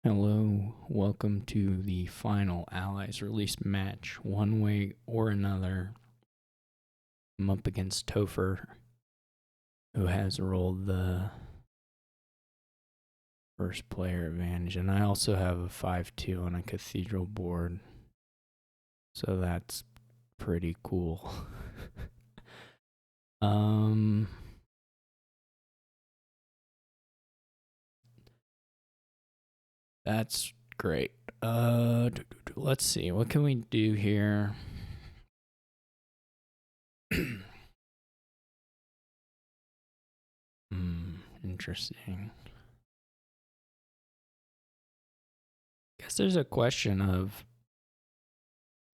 Hello, welcome to the final Allies release match. One way or another, I'm up against Topher, who has rolled the first player advantage, and I also have a 5-2 on a cathedral board, so that's pretty cool. That's great. Let's see, what can we do here? Interesting. Guess there's a question of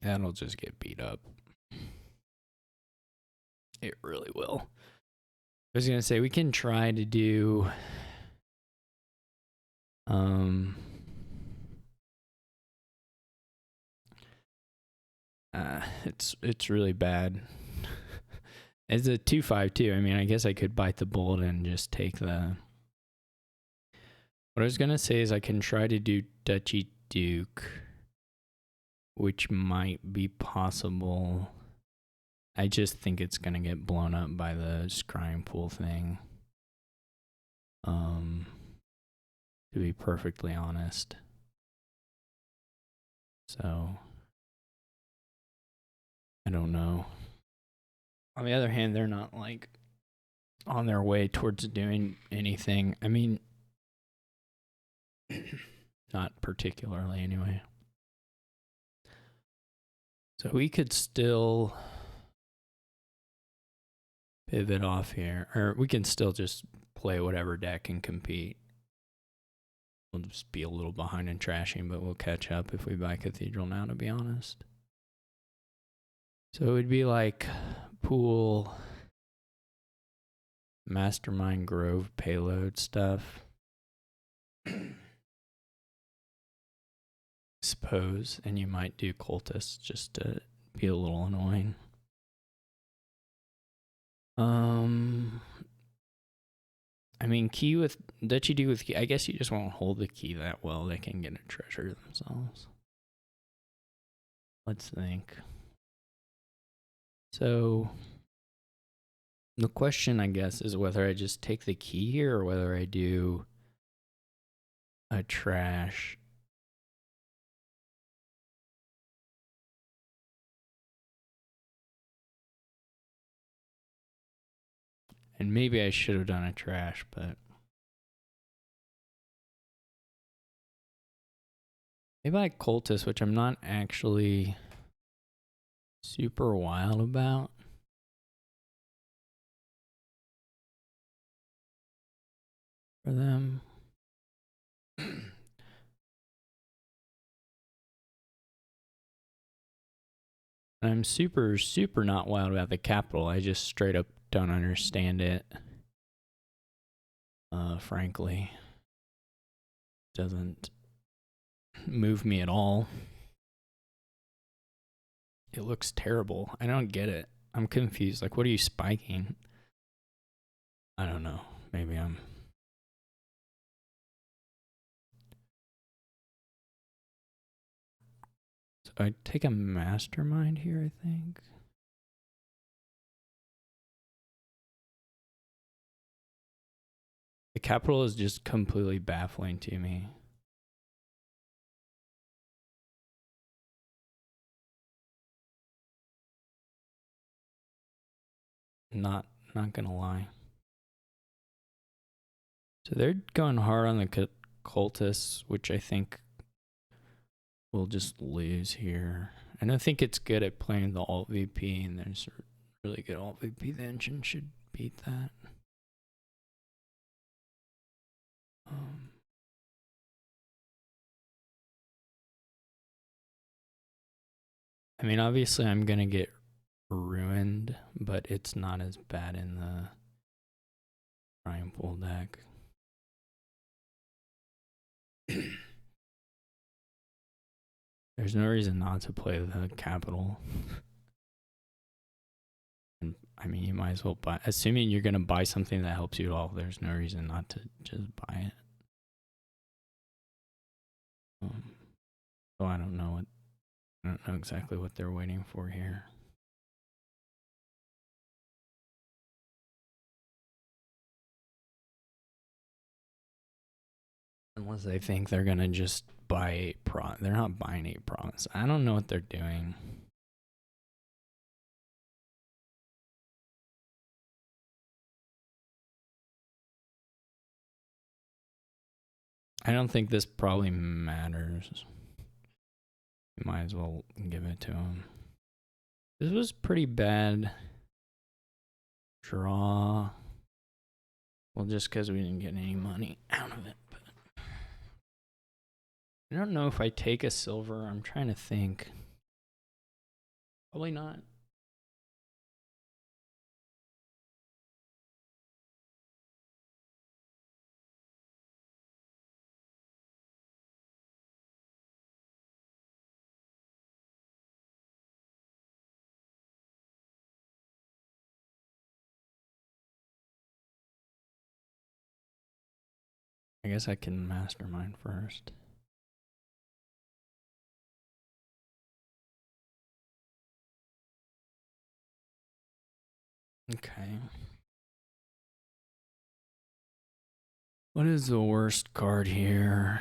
that'll just get beat up. It really will. I was gonna say we can try to do it's really bad. It's a 2-5-2. I mean, I guess I could bite the bullet and just take the. What I was gonna say is I can try to do Duchy Duke, which might be possible. I just think it's gonna get blown up by the scrying pool thing. To be perfectly honest. So I don't know. On the other hand, they're not like on their way towards doing anything. I mean, not particularly anyway. So we could still pivot off here, or we can still just play whatever deck and compete. We'll just be a little behind in trashing, but we'll catch up if we buy Cathedral now, to be honest. So it would be like pool, Mastermind Grove payload stuff. Suppose, and you might do cultists just to be a little annoying. I mean, key with Duchy Duke with key. I guess you just won't hold the key that well. They can get a treasure themselves. Let's think. So the question, I guess, is whether I just take the key here or whether I do a trash. And maybe I should have done a trash, but maybe I cultist, which I'm not actually super wild about. For them. I'm super not wild about the capital. I just straight up don't understand it. Frankly, doesn't move me at all. It looks terrible. I don't get it. I'm confused. Like, what are you spiking? I don't know. Maybe I'm. So I take a mastermind here, I think. The capital is just completely baffling to me. Not gonna lie. So they're going hard on the cultists, which I think we'll just lose here. I don't think it's good at playing the alt VP, and there's a really good alt VP. The engine should beat that. I mean, obviously I'm gonna get ruined, but it's not as bad in the Prime Pool deck. There's no reason not to play the capital. And I mean, you might as well buy, assuming you're gonna buy something that helps you at all, there's no reason not to just buy it. So I don't know exactly what they're waiting for here. Unless they think they're gonna just buy 8 they're not buying 8 provinces. I don't know what they're doing. I don't think this probably matters. You might as well give it to him. This was pretty bad draw. Well, just because we didn't get any money out of it. But I don't know if I take a silver. I'm trying to think. Probably not. I guess I can mastermind first. Okay. What is the worst card here?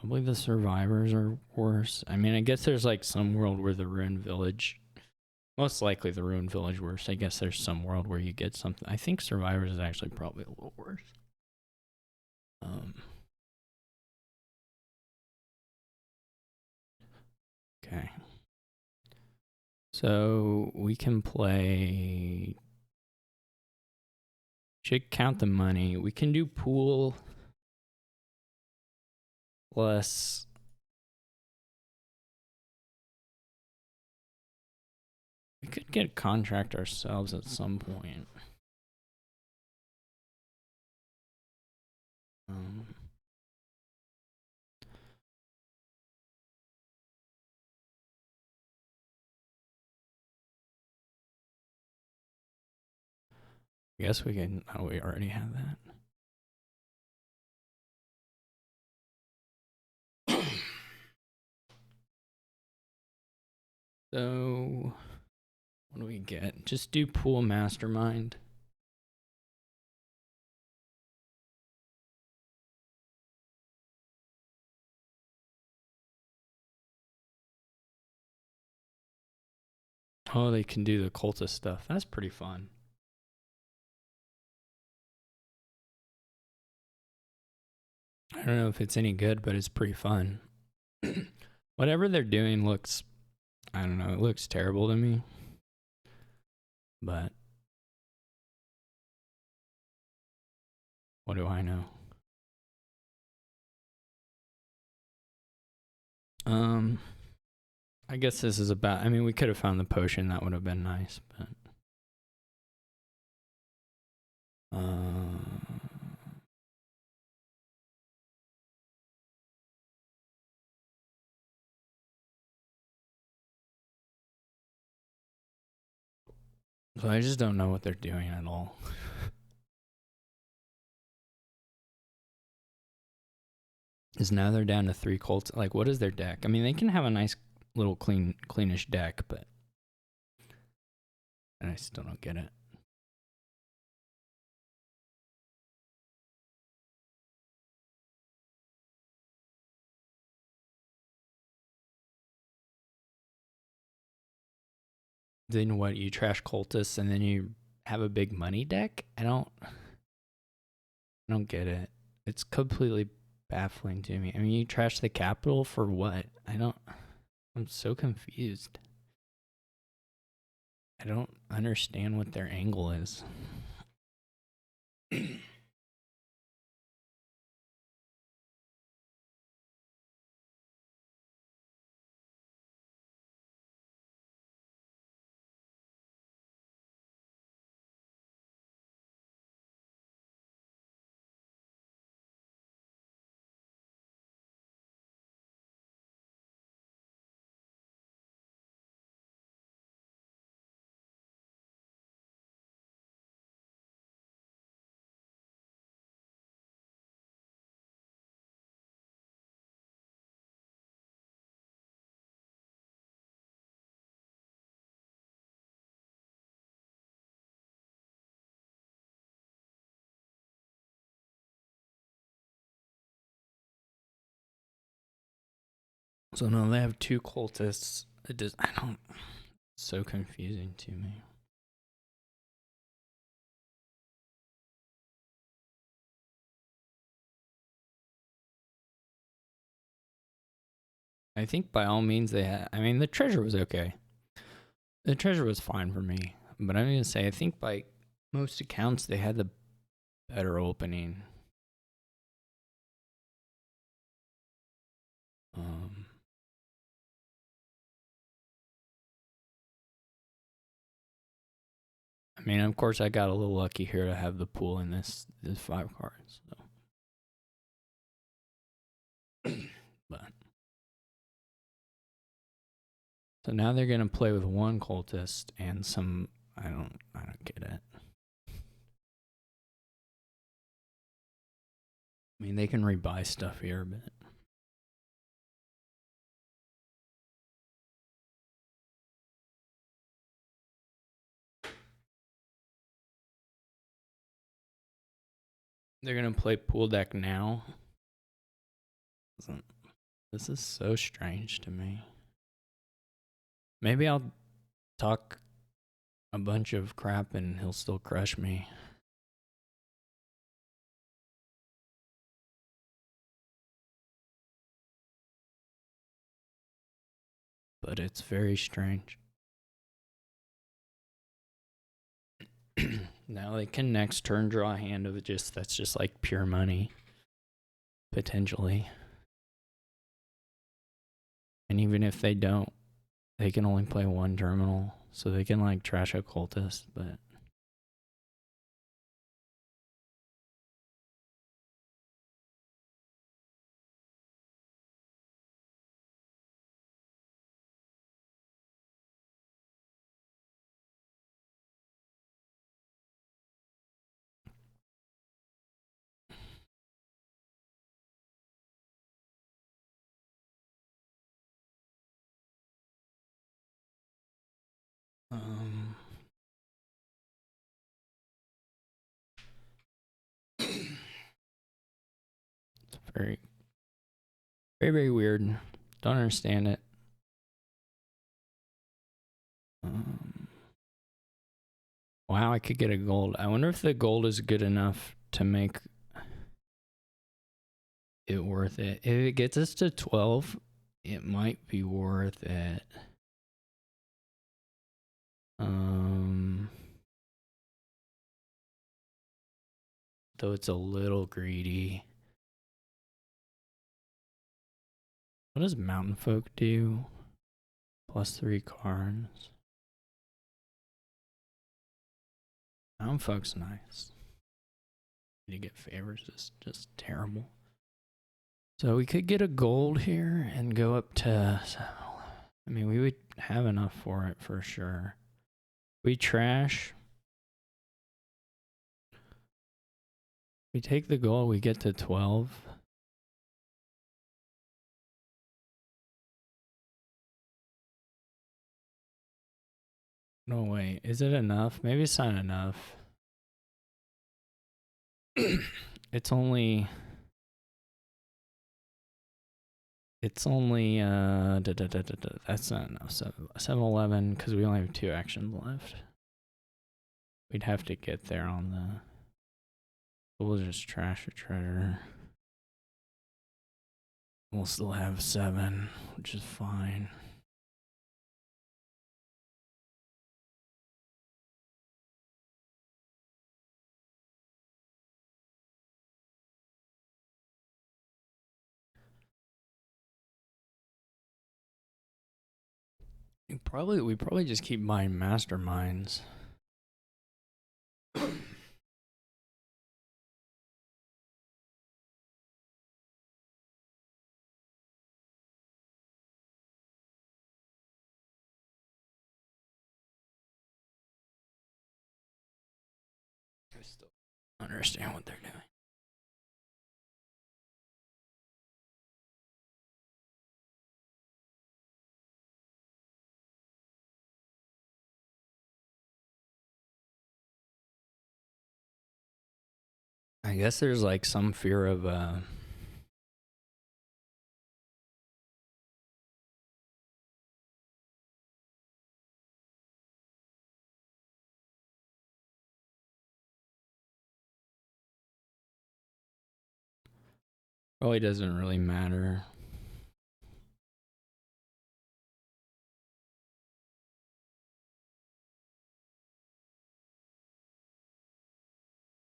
Probably the survivors are worse. I mean, I guess there's like some world where the ruined village, most likely the ruined village worse. I guess there's some world where you get something. I think survivors is actually probably a little worse. Okay. So we can play. Should count the money. We can do pool plus. We could get a contract ourselves at some point. I guess we can. Oh, we already have that. So, what do we get? Just do pool mastermind. Oh, they can do the cultist stuff. That's pretty fun. I don't know if it's any good, but it's pretty fun. Whatever they're doing looks, I don't know, it looks terrible to me. But what do I know? I guess this is about, I mean, we could have found the potion. That would have been nice, but. So I just don't know what they're doing at all. Is now they're down to 3 cults. Like, what is their deck? I mean, they can have a nice little cleanish deck, but and I still don't get it. Then what? You trash cultists and then you have a big money deck? I don't get it. It's completely baffling to me. I mean, you trash the capital for what? I'm so confused. I don't understand what their angle is. So now they have two cultists. It just, I don't, it's so confusing to me. I think by all means they had, I mean, the treasure was okay. The treasure was fine for me. But I'm going to say, I think by most accounts, they had the better opening. I mean, of course, I got a little lucky here to have the pool in this 5 cards. So. But so now they're gonna play with one cultist and some. I don't get it. I mean, they can rebuy stuff here, but they're gonna play pool deck now. This is so strange to me. Maybe I'll talk a bunch of crap and he'll still crush me. But it's very strange. Now they can next turn draw a hand of that's just like pure money. Potentially. And even if they don't, they can only play one terminal. So they can like trash a cultist, but it's very, very, very weird. Don't understand it. Wow, I could get a gold. I wonder if the gold is good enough to make it worth it. If it gets us to 12, it might be worth it. Though it's a little greedy. What does Mountain Folk do? +3 cards. Mountain Folk's nice. To get favors is just terrible. So we could get a gold here and go up to, I mean, we would have enough for it for sure. We trash. We take the gold, we get to 12. No way, is it enough? Maybe it's not enough. It's only that's not enough. 7-11 because we only have 2 actions left. We'd have to get there on the. We'll just trash a treasure. We'll still have 7, which is fine. We probably just keep buying masterminds. I still don't understand what they're doing. I guess there's like some fear of Probably doesn't really matter.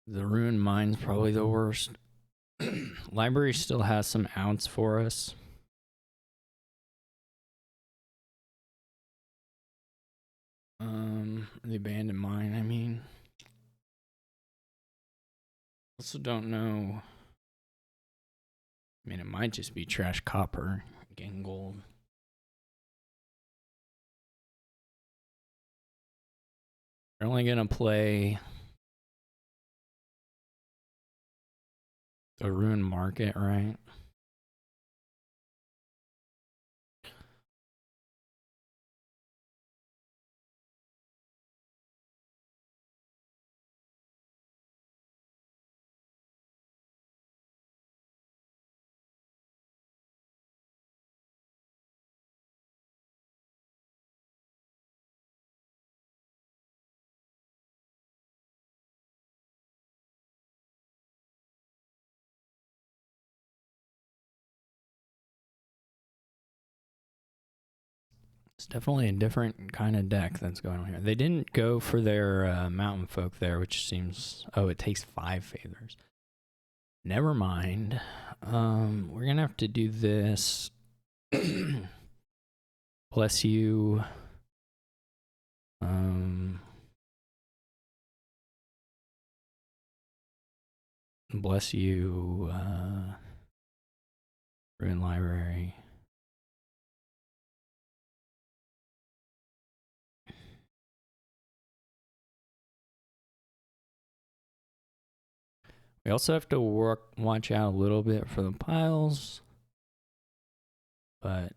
The Ruin Mine's probably the worst. Library still has some outs for us. The Abandoned Mine, I mean. Also don't know. I mean, it might just be trash copper, getting gold. They're only gonna play the Ruin Market, right? It's definitely a different kind of deck that's going on here. They didn't go for their Mountain Folk there, which seems... Oh, it takes 5 favors. Never mind. We're going to have to do this. Bless you. Bless you. Ruin Library. We also have to watch out a little bit for the piles, but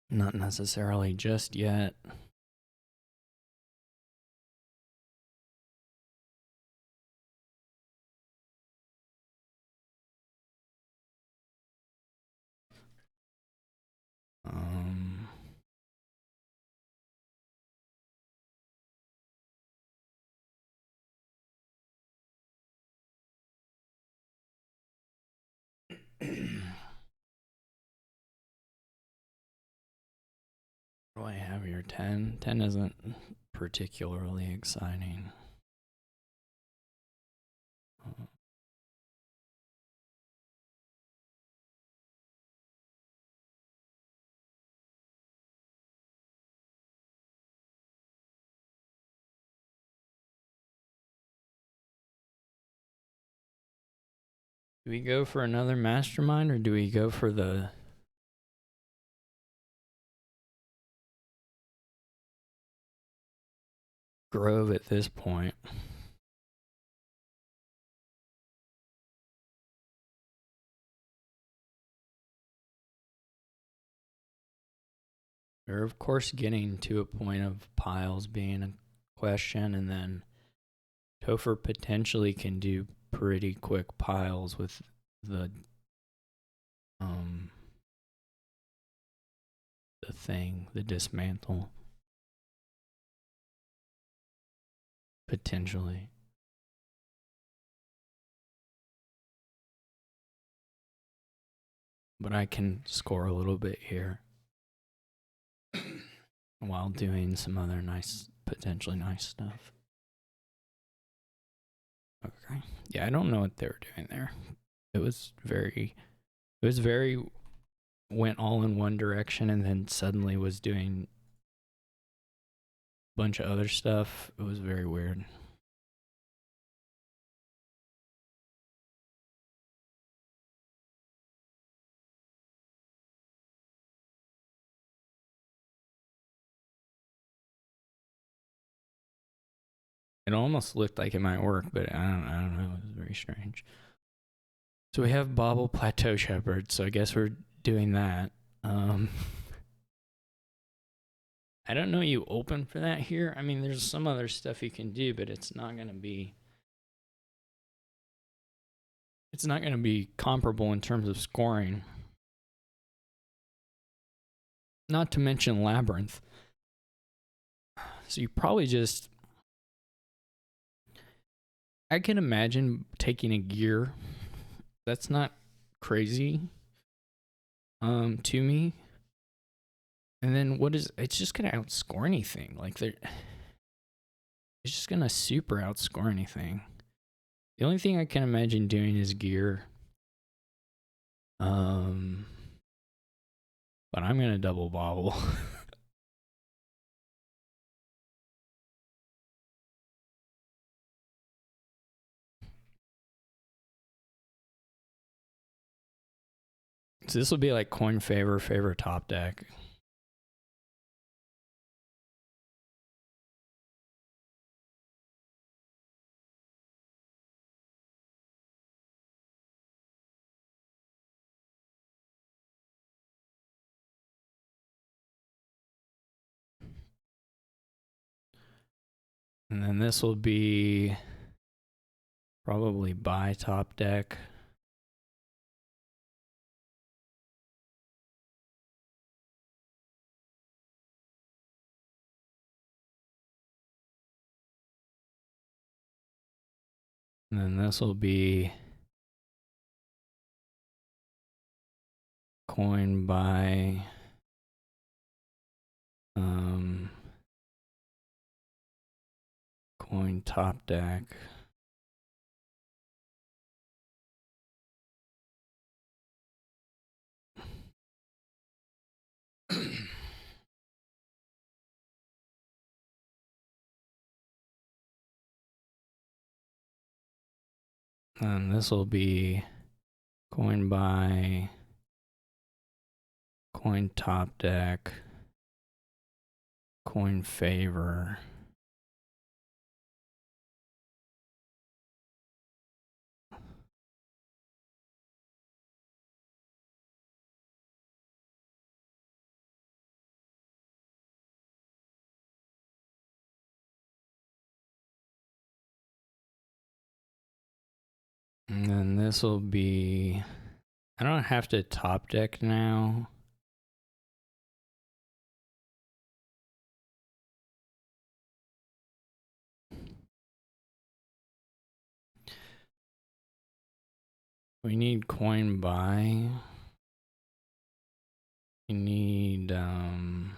not necessarily just yet. What do I have here? 10? 10 isn't particularly exciting. Do we go for another mastermind or do we go for the Grove at this point? We're of course getting to a point of piles being a question, and then Topher potentially can do pretty quick piles with the the dismantle. Potentially. But I can score a little bit here while doing some other nice, potentially nice stuff. Okay. Yeah, I don't know what they were doing there. It was very, went all in one direction and then suddenly was doing a bunch of other stuff. It was very weird. It almost looked like it might work, but I don't know. It was very strange. So we have Bobble Plateau Shepherd, so I guess we're doing that. I don't know you open for that here. I mean, there's some other stuff you can do, but it's not going to be comparable in terms of scoring. Not to mention Labyrinth. So you probably just I can imagine taking a gear. That's not crazy to me. And then it's just gonna outscore anything. Like it's just gonna super outscore anything. The only thing I can imagine doing is gear. But I'm gonna double bobble. So this will be like coin favor top deck. And then this will be probably buy top deck. And then this will be coin buy coin top deck. And this will be coin buy coin top deck coin favor. And then this will be, I don't have to top deck now. We need coin buy. We need in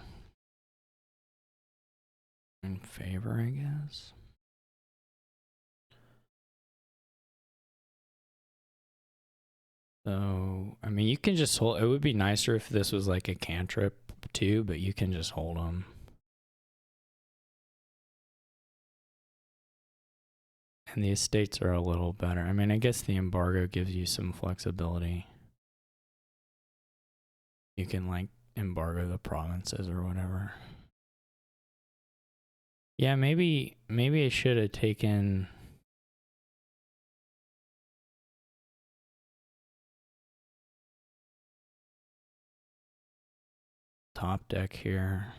favor, I guess. So, I mean, you can just hold. It would be nicer if this was like a cantrip too, but you can just hold them. And the estates are a little better. I mean, I guess the embargo gives you some flexibility. You can like embargo the provinces or whatever. Yeah, maybe I should have taken top deck here.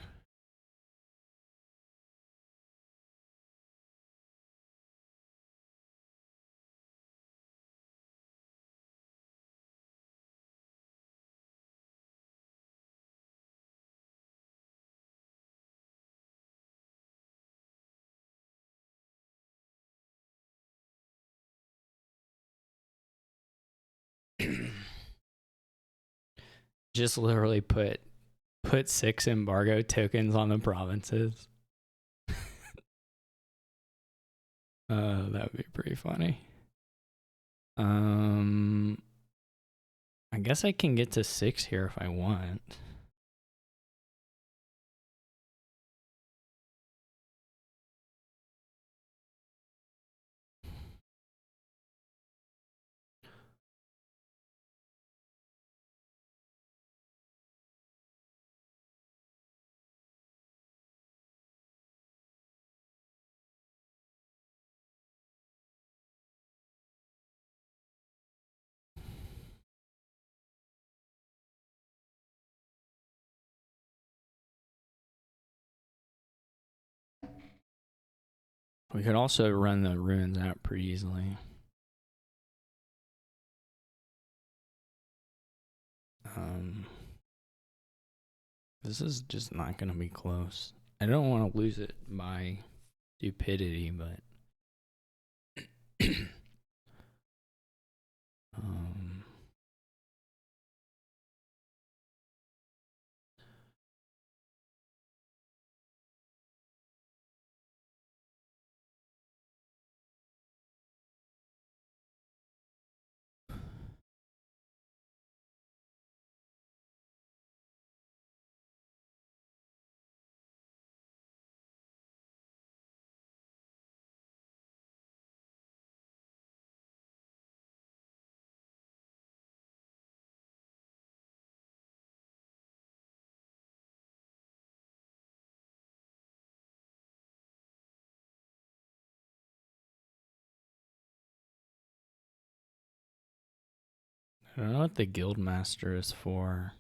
Just literally put 6 embargo tokens on the provinces. That would be pretty funny. I guess I can get to 6 here if I want. We could also run the ruins out pretty easily. This is just not going to be close. I don't want to lose it by stupidity, but Um, I don't know what the guild master is for.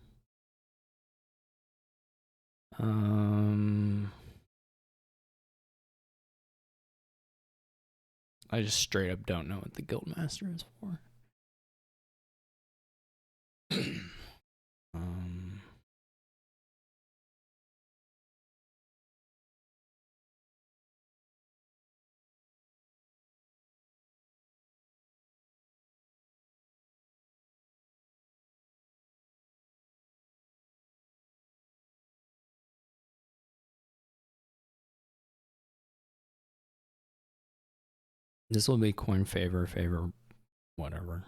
I just straight up don't know what the guild master is for. um, this will be coin favor, whatever.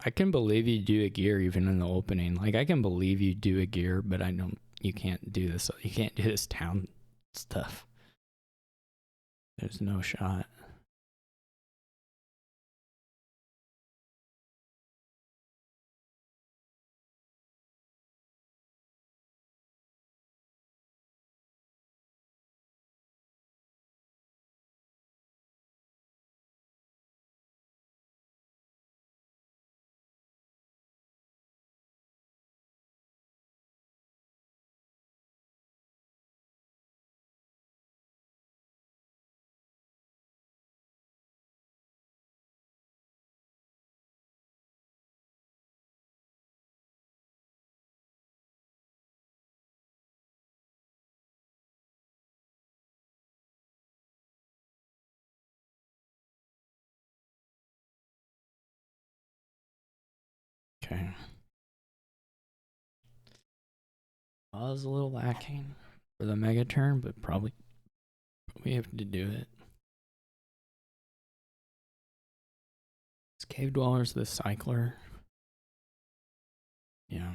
I can believe you do a gear even in the opening. Like I can believe you do a gear, but I don't. You can't do this. You can't do this town stuff. There's no shot. Okay. I was a little lacking for the mega turn, but probably we have to do it. Is Cave Dwellers the cycler? Yeah.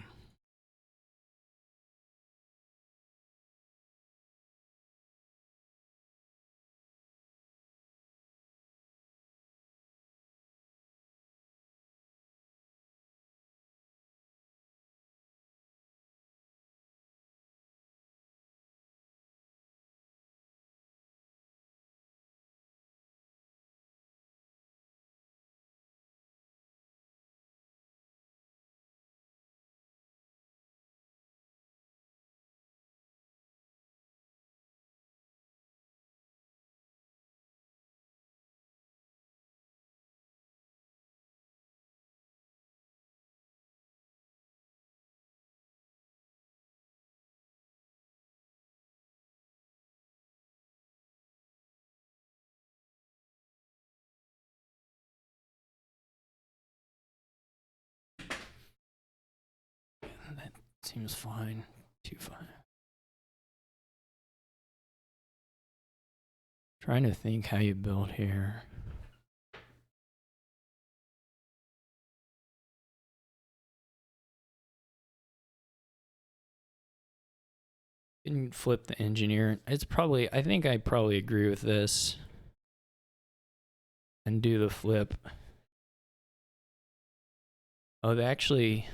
Seems fine. 2.5. Trying to think how you build here. Didn't flip the engineer. It's probably, I think I probably agree with this. And do the flip. Oh, they actually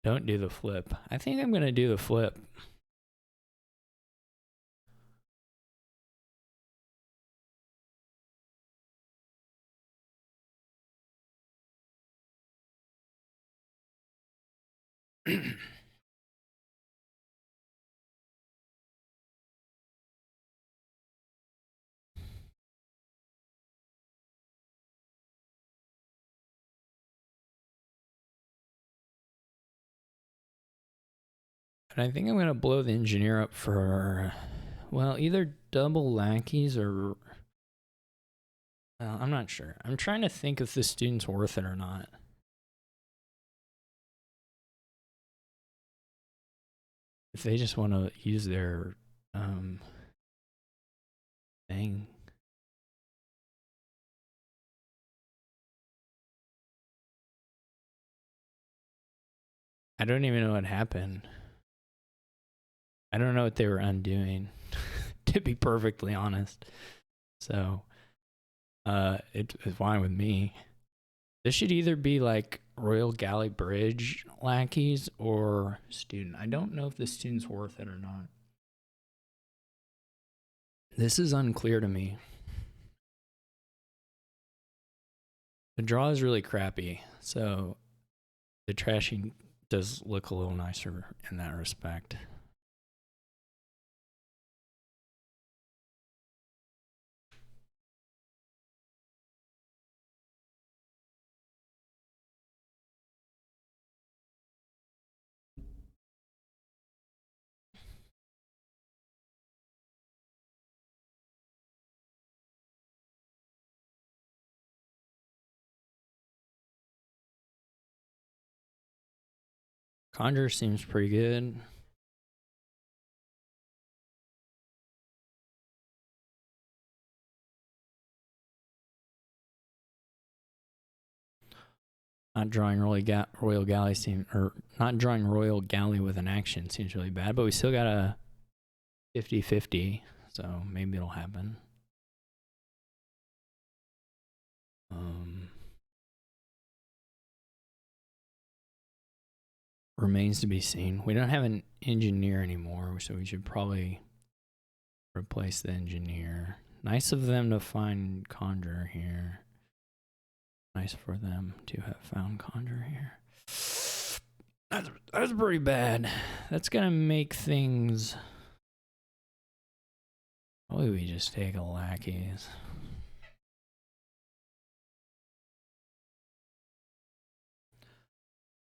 don't do the flip. I think I'm going to do the flip. And I think I'm going to blow the engineer up for, well, either double lackeys or... I'm not sure. I'm trying to think if this student's worth it or not. If they just want to use their thing. I don't even know what happened. I don't know what they were undoing, to be perfectly honest. So, it's fine with me. This should either be like Royal Galley Bridge lackeys or student. I don't know if the student's worth it or not. This is unclear to me. The draw is really crappy, so the trashing does look a little nicer in that respect. Conjure seems pretty good. Not drawing Royal Galley seems, or not drawing Royal Galley with an action seems really bad, but we still got a 50-50, so maybe it'll happen. Remains to be seen. We don't have an engineer anymore, so we should probably replace the engineer. Nice of them to find Conjure here. Nice for them to have found Conjure here. That's pretty bad. That's gonna make things... Probably we just take a lackeys.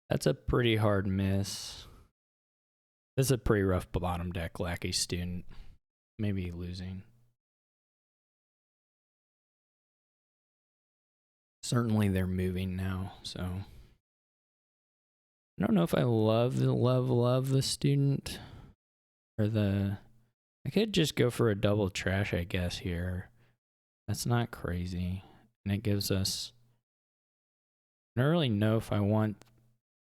That's a pretty hard miss. This is a pretty rough bottom deck lackey student. Maybe losing. Certainly they're moving now, so... I don't know if I love the student. Or the... I could just go for a double trash, I guess, here. That's not crazy. And it gives us... I don't really know if I want...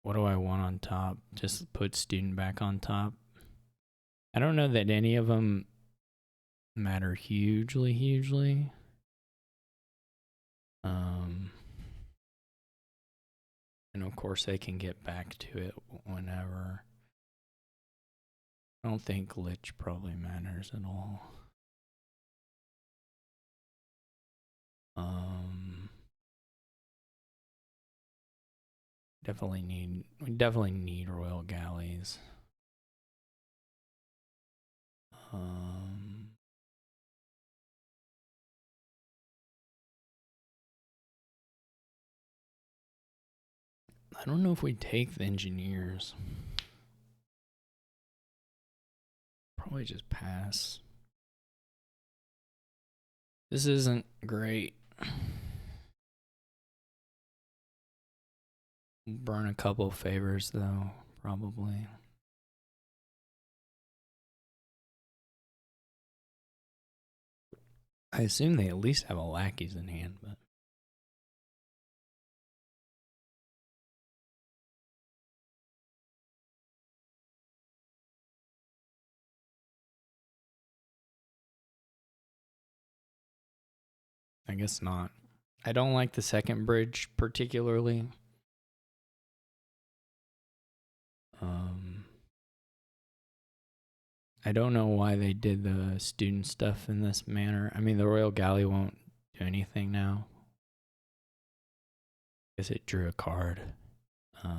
What do I want on top? Just put student back on top. I don't know that any of them matter hugely. And of course they can get back to it whenever. I don't think glitch probably matters at all. We definitely need Royal Galleys. I don't know if we take the engineers. Probably just pass. This isn't great. Burn a couple favors though. probably. I assume they at least have a lackeys in hand, but I guess not. I don't like the second bridge particularly. I don't know why they did the student stuff in this manner. I mean, the Royal Galley won't do anything now. I guess it drew a card. I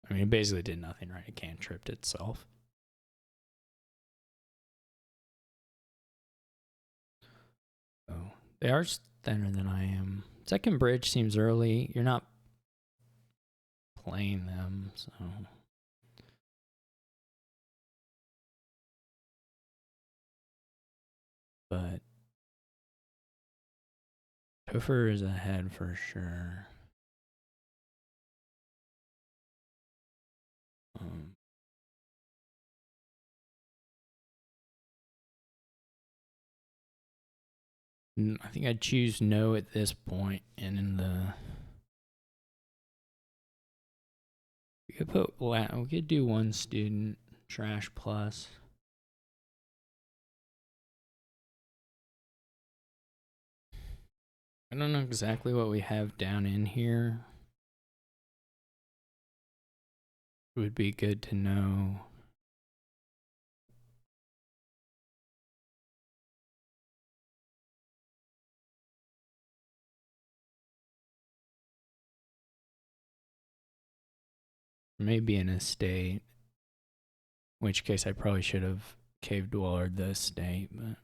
mean, it basically did nothing, right? It cantripped itself. So they are thinner than I am. Second bridge seems early. You're not playing them, so. But Topher is ahead for sure. I think I'd choose no at this point, and in the we could do one student trash plus. I don't know exactly what we have down in here. It would be good to know. Maybe an estate. In which case I probably should have cave dwellered the estate, but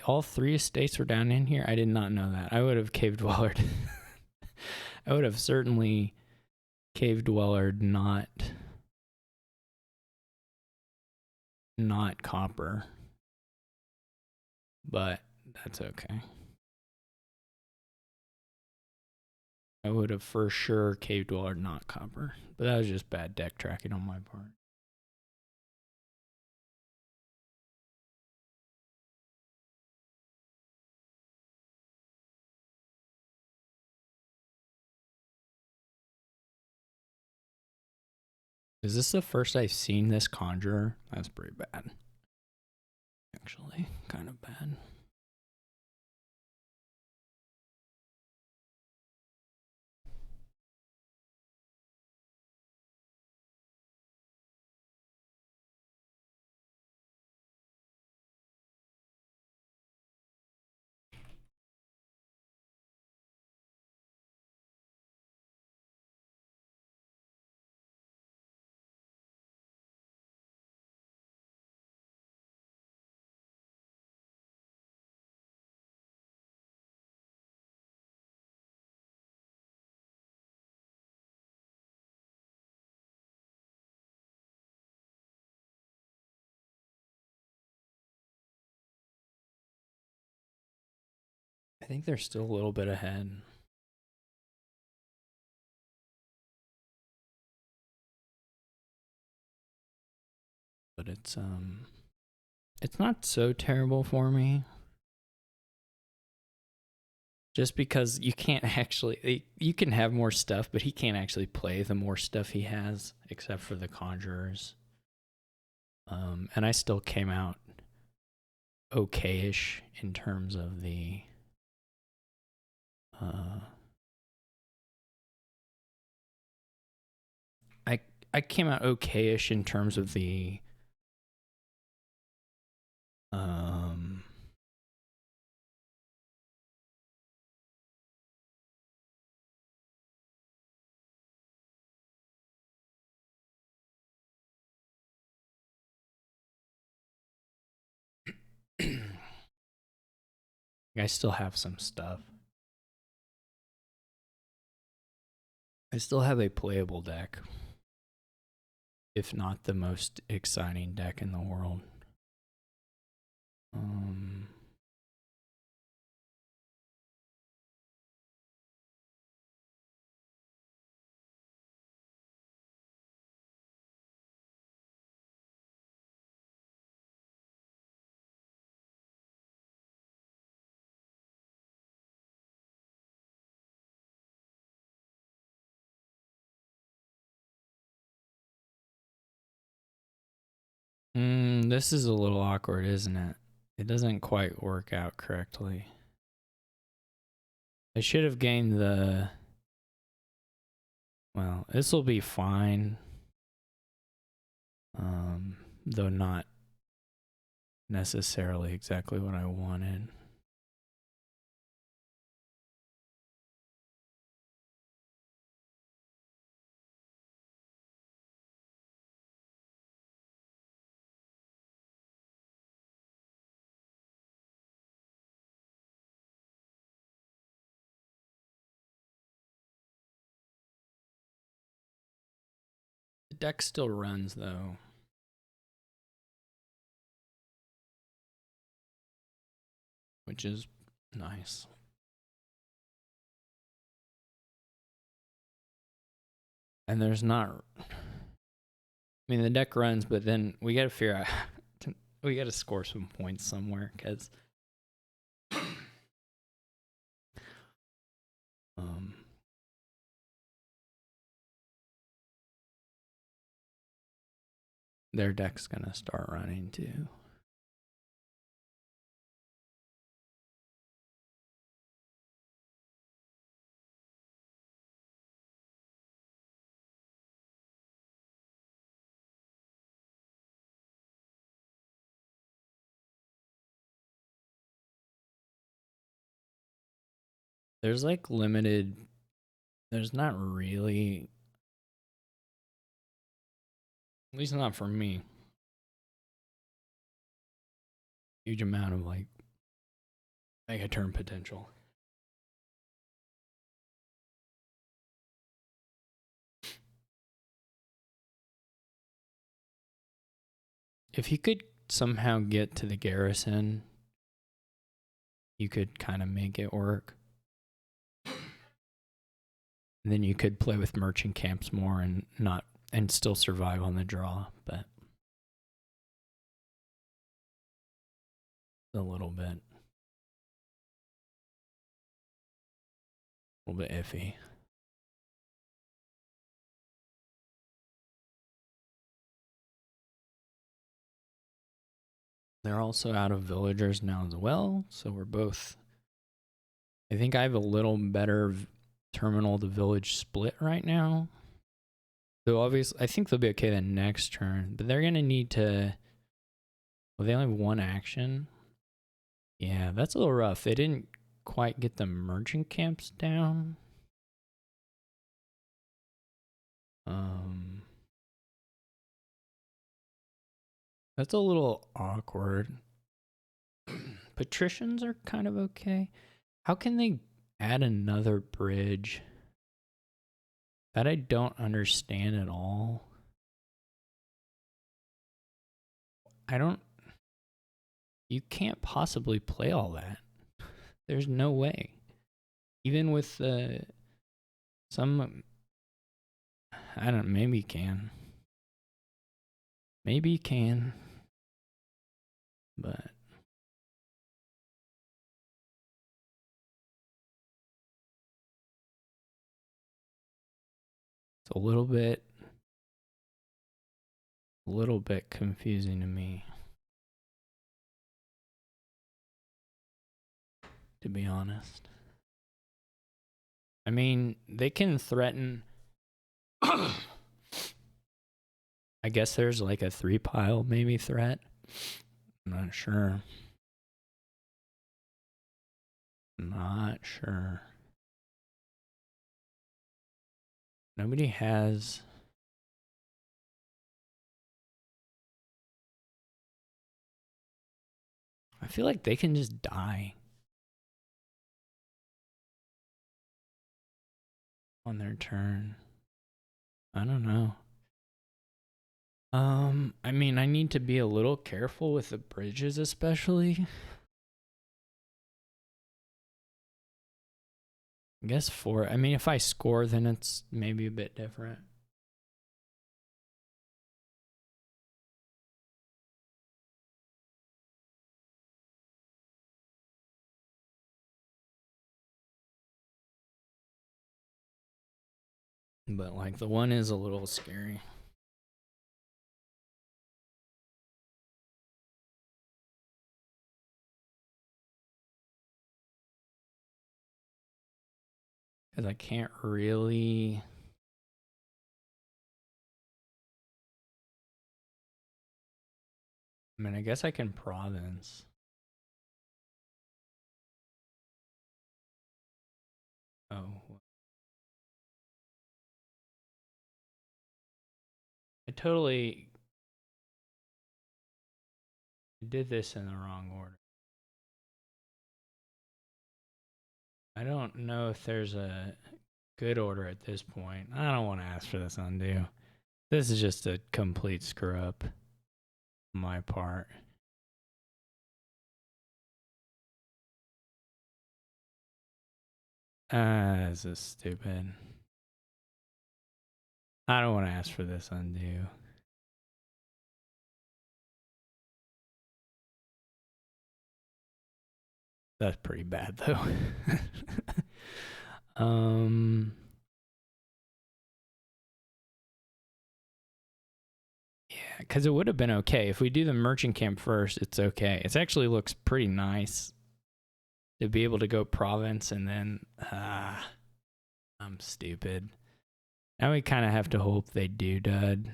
all three estates were down in here. I did not know that. I would have cave dwellered. I would have certainly cave dwellered, not copper. But that's okay. I would have for sure cave dweller, not copper. But that was just bad deck tracking on my part. Is this the first I've seen this conjurer? That's pretty bad. Actually, kind of bad. I think they're still a little bit ahead. But it's not so terrible for me. Just because you can't actually, you can have more stuff, but he can't actually play the more stuff he has, except for the conjurers. And I still came out okay-ish in terms of the I came out okay-ish in terms of the I still have some stuff. I still have a playable deck. if not the most exciting deck in the world. This is a little awkward, isn't it? It doesn't quite work out correctly. I should have gained the... Well, this will be fine. Though not necessarily exactly what I wanted. The deck still runs though. Which is nice. And there's not... I mean, the deck runs, but then we gotta figure out... we gotta score some points somewhere, because... their deck's gonna start running too. There's like limited... There's not really... At least not for me. Huge amount of like mega turn potential. If he could somehow get to the garrison, you could kind of make it work. And then you could play with merchant camps more and still survive on the draw, but a little bit iffy. They're also out of villagers now as well, so we're both... I think I have a little better terminal to village split right now. So obviously, I think they'll be okay the next turn, but they're going to need to... Well, they only have one action. Yeah, that's a little rough. They didn't quite get the merchant camps down. That's a little awkward. Patricians are kind of okay. How can they add another bridge? That I don't understand at all. You can't possibly play all that. There's no way. Even with some... I don't know, maybe you can. Maybe you can. But... it's a little bit confusing to me, to be honest. I mean, they can threaten... I guess there's like a 3-pile maybe threat. I'm not sure. Not sure. Nobody has... I feel like they can just die on their turn. I don't know. I mean, I need to be a little careful with the bridges, especially. I guess 4. I mean, if I score, then it's maybe a bit different. But like the one is a little scary. Because I can't really. I mean, I guess I can province. Oh. I totally did this in the wrong order. I don't know if there's a good order at this point. I don't want to ask for this undo. This is just a complete screw up on my part. This is stupid. I don't want to ask for this undo. That's pretty bad though. Yeah, because it would have been okay. If we do the merchant camp first, it's okay. It actually looks pretty nice to be able to go province and then I'm stupid. Now we kind of have to hope they do dud.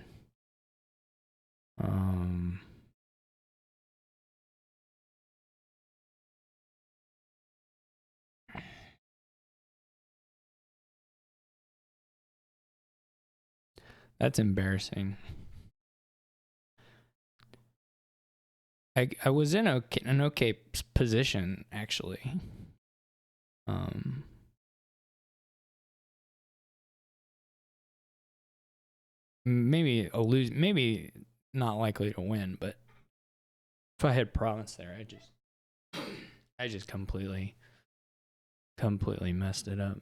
That's embarrassing. I was in an okay position actually. Maybe maybe not likely to win, but if I had province there, I just completely messed it up.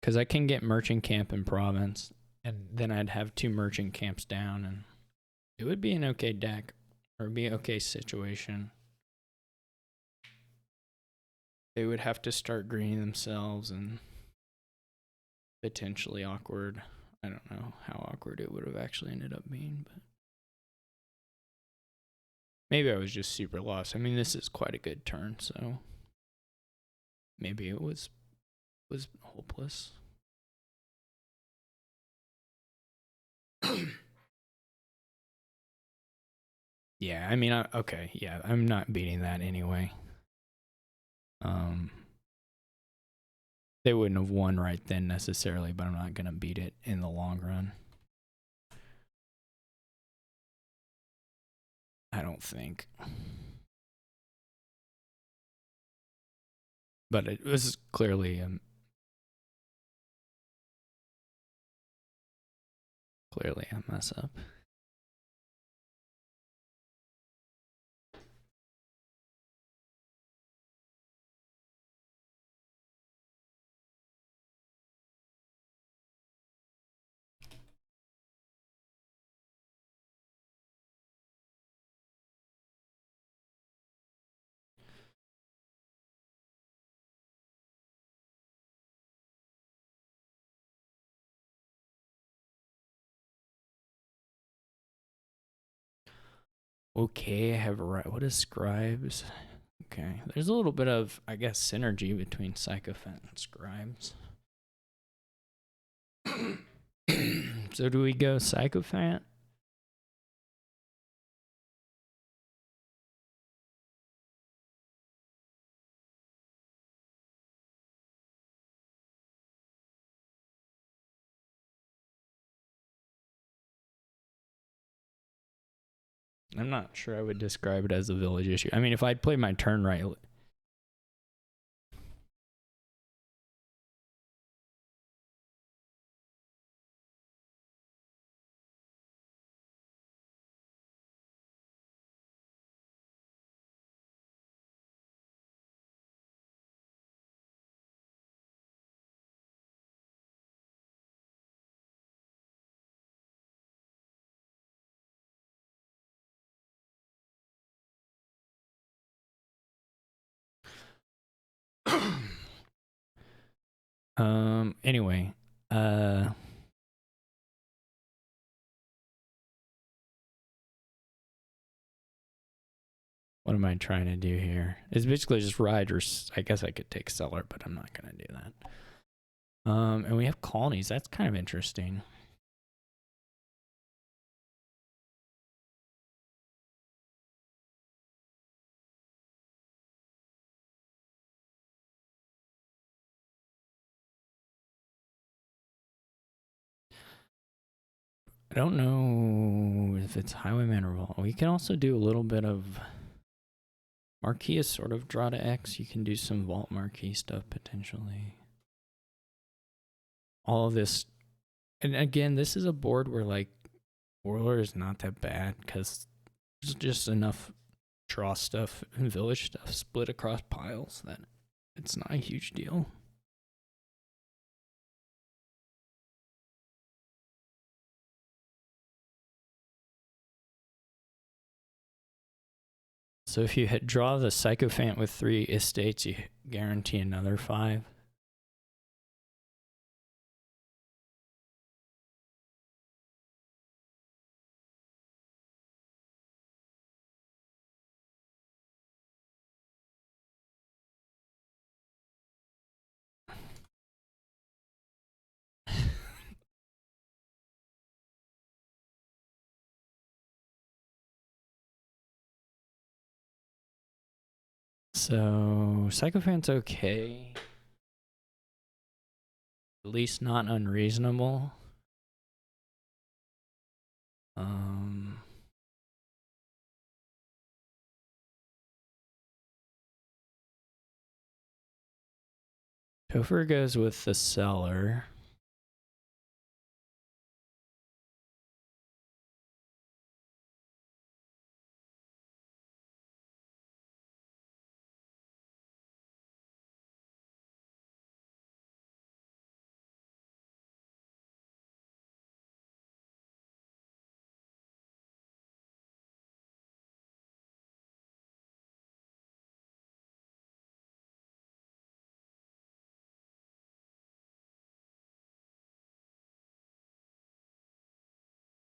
Because I can get merchant camp in province, and then I'd have 2 merchant camps down, and it would be an okay deck, or be an okay situation. They would have to start greening themselves, and potentially awkward. I don't know how awkward it would have actually ended up being, but maybe I was just super lost. I mean, this is quite a good turn, so maybe it was hopeless. Yeah, I mean, okay, yeah, I'm not beating that anyway. They wouldn't have won right then necessarily, but I'm not gonna beat it in the long run. I don't think. But it was clearly a mess up. Okay, I have what is scribes? Okay, there's a little bit of, I guess, synergy between sycophant and scribes. So do we go sycophant? I'm not sure I would describe it as a village issue. I mean, if I'd played my turn right. Anyway, what am I trying to do here? It's basically just ride, or I guess I could take cellar, but I'm not gonna do that. And we have colonies. That's kind of interesting. I don't know if it's Highwayman or Vault. We can also do a little bit of Marquee is sort of draw to X. You can do some Vault Marquee stuff potentially. All of this, and again, this is a board where like Warlord is not that bad because there's just enough draw stuff and village stuff split across piles that it's not a huge deal. So if you draw the Sycophant with 3 estates, you guarantee another 5. So Sycophant's okay. At least not unreasonable. Topher goes with the cellar.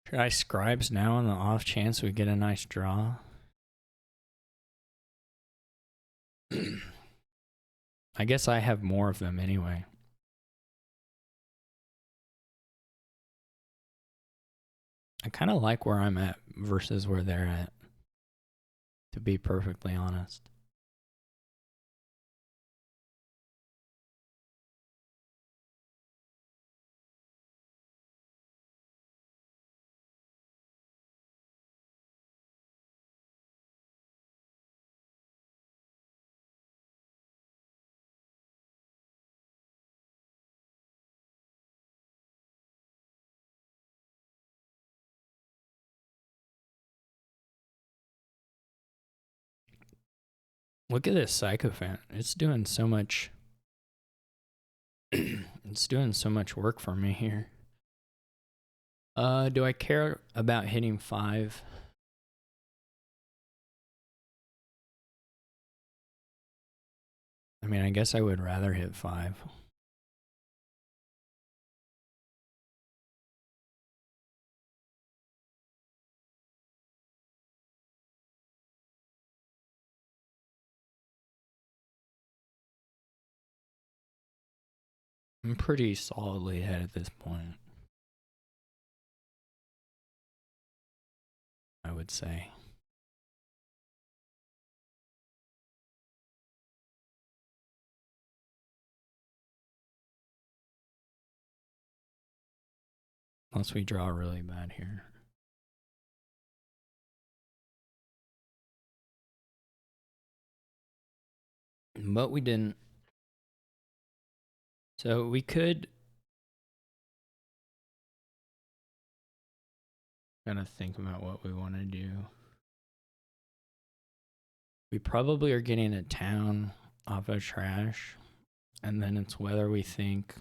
Should I scribes now on the off chance we get a nice draw? I guess I have more of them anyway. I kind of like where I'm at versus where they're at, to be perfectly honest. Look at this Sycophant. It's doing so much. It's doing so much work for me here. Do I care about hitting 5? I mean, I guess I would rather hit 5. I'm pretty solidly ahead at this point, I would say. Unless we draw really bad here. But we didn't. So we could kind of think about what we want to do. We probably are getting a town off of trash, and then it's whether we think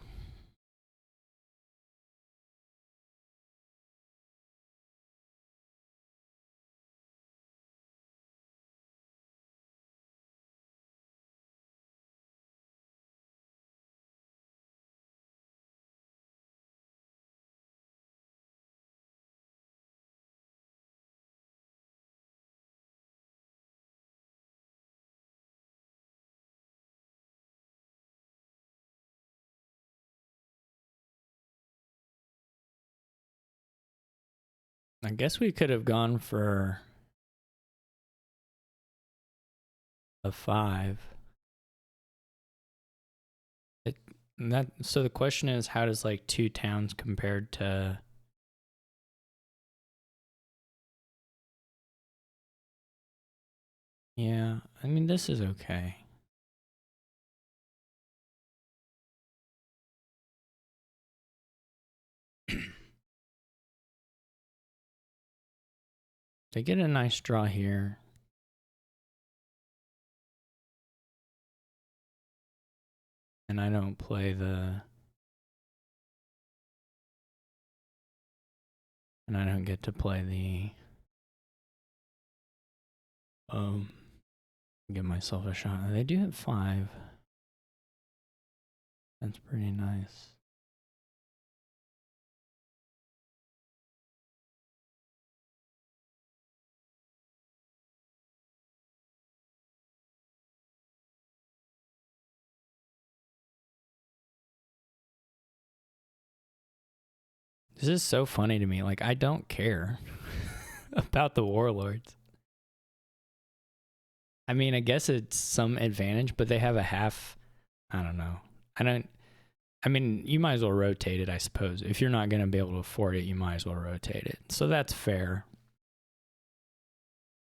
I guess we could have gone for a 5. So the question is, how does like 2 towns compared to... Yeah, I mean, this is okay. They get a nice draw here. And I don't play the... And I don't get to play the... Give myself a shot. They do have 5. That's pretty nice. This is so funny to me. Like, I don't care about the warlords. I mean, I guess it's some advantage, but they have a half. I don't know. I mean, you might as well rotate it, I suppose. If you're not going to be able to afford it, you might as well rotate it. So that's fair.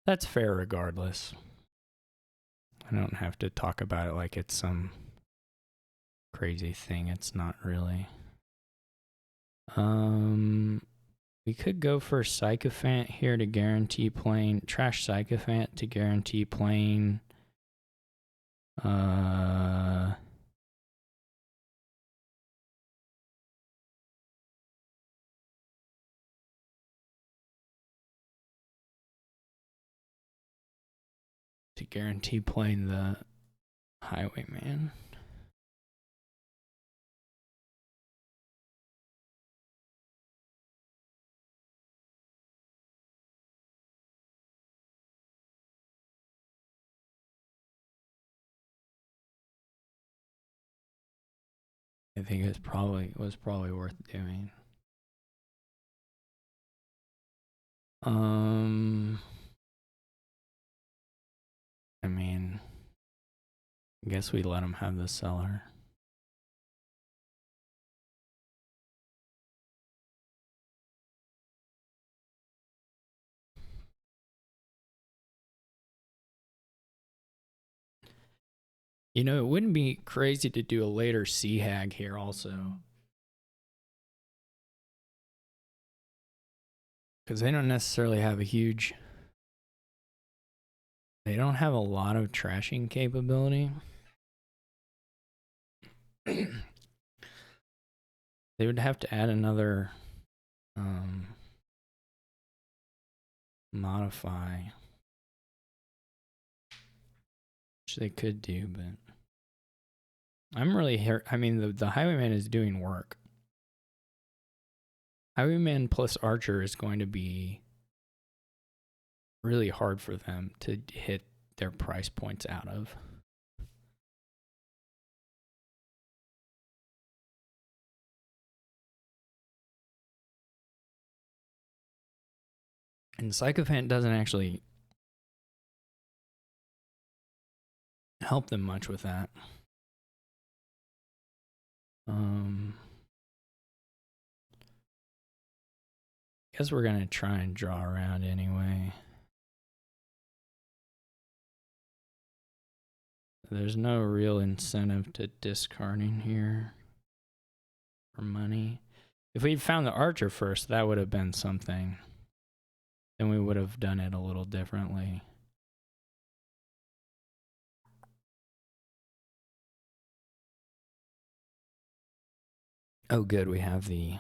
That's fair regardless. I don't have to talk about it like it's some crazy thing. It's not really. We could go for Sycophant here to guarantee playing. Trash Sycophant to guarantee playing. To guarantee playing the Highwayman. I think it was probably worth doing. I mean, I guess we let him have the cellar. You know, it wouldn't be crazy to do a later Sea Hag here also. Because they don't necessarily have a huge... They don't have a lot of trashing capability. They would have to add another modify, which they could do, but I'm really here. I mean, the Highwayman is doing work. Highwayman plus Archer is going to be really hard for them to hit their price points out of. And Sycophant doesn't actually help them much with that. Guess we're gonna try and draw around anyway. There's no real incentive to discarding here for money. If we'd found the Archer first, that would have been something. Then we would have done it a little differently. Oh, good. We have the...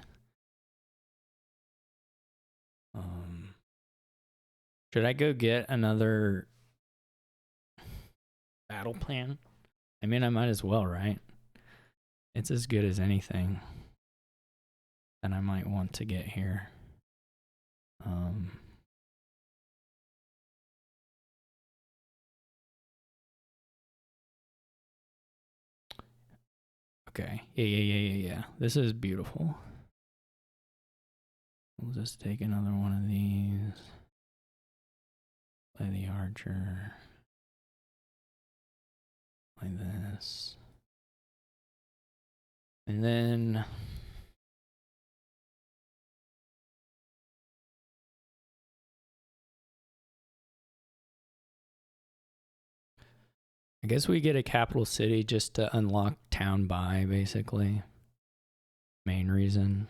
should I go get another battle plan? I mean, I might as well, right? It's as good as anything that I might want to get here. Okay. Yeah. This is beautiful. We'll just take another one of these. Play the archer. Like this. And then I guess we get a capital city just to unlock town buy, basically. Main reason.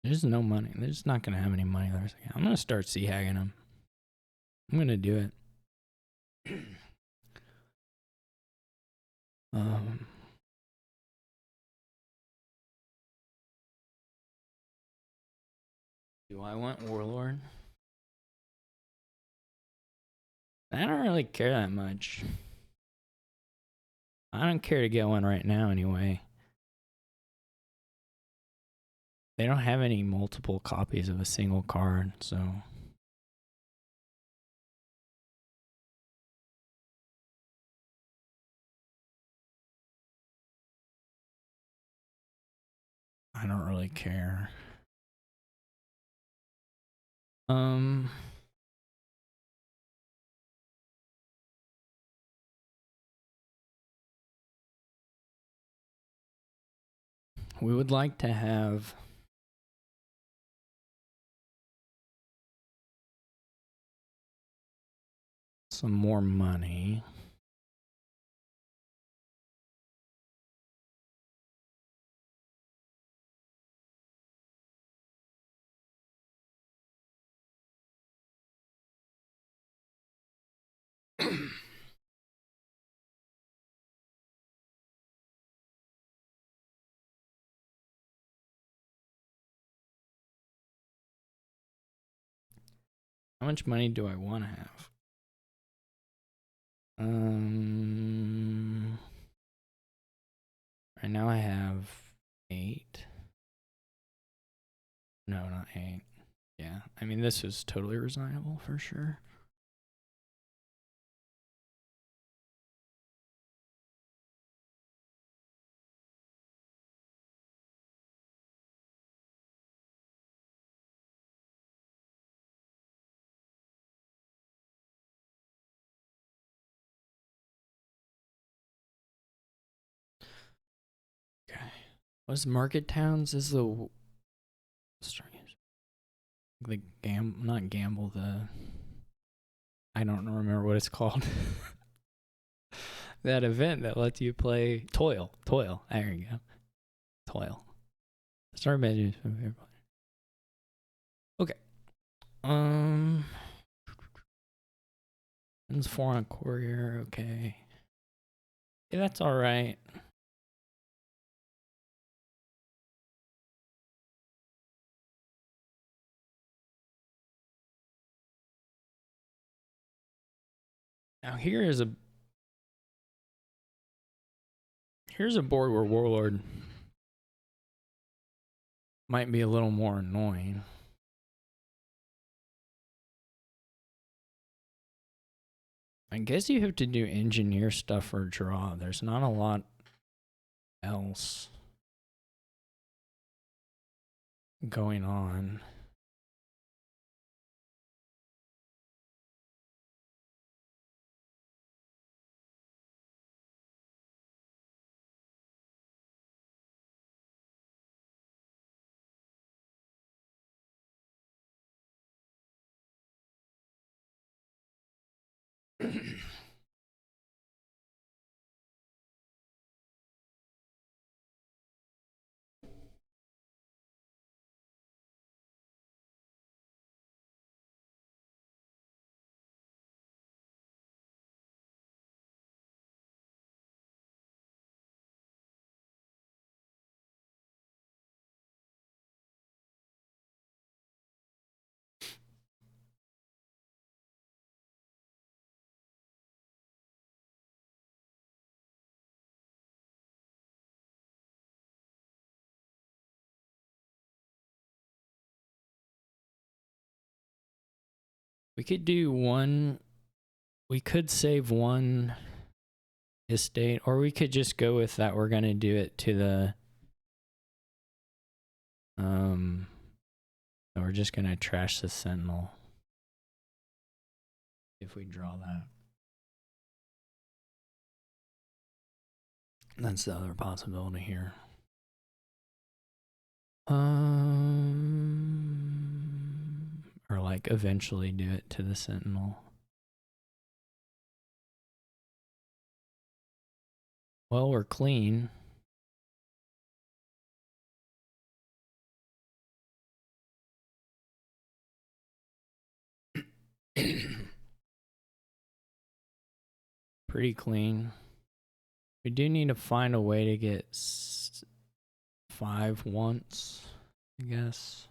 There's no money. They're just not going to have any money. I'm going to start sea hagging them. I'm going to do it. Do I want Warlord? I don't really care that much. I don't care to get one right now anyway. They don't have any multiple copies of a single card, so... I don't really care. We would like to have some more money. How much money do I want to have? Right now I have 8. No, not 8. Yeah, I mean, this is totally resignable for sure. Okay. What's Market Towns? Is the not gamble, the... I don't remember what it's called. That event that lets you play Toil. There you go. Toil. Start menus from here. Okay. It's 4 on Courier. Okay. Yeah, that's all right. Now here's a board where Warlord might be a little more annoying. I guess you have to do engineer stuff for draw. There's not a lot else going on. We could do one. We could save one estate, or we could just go with that. We're gonna do it to the we're just gonna trash the sentinel if we draw that. That's the other possibility here. Or like eventually do it to the sentinel. Well, we're clean. Pretty clean. We do need to find a way to get 5 once, I guess.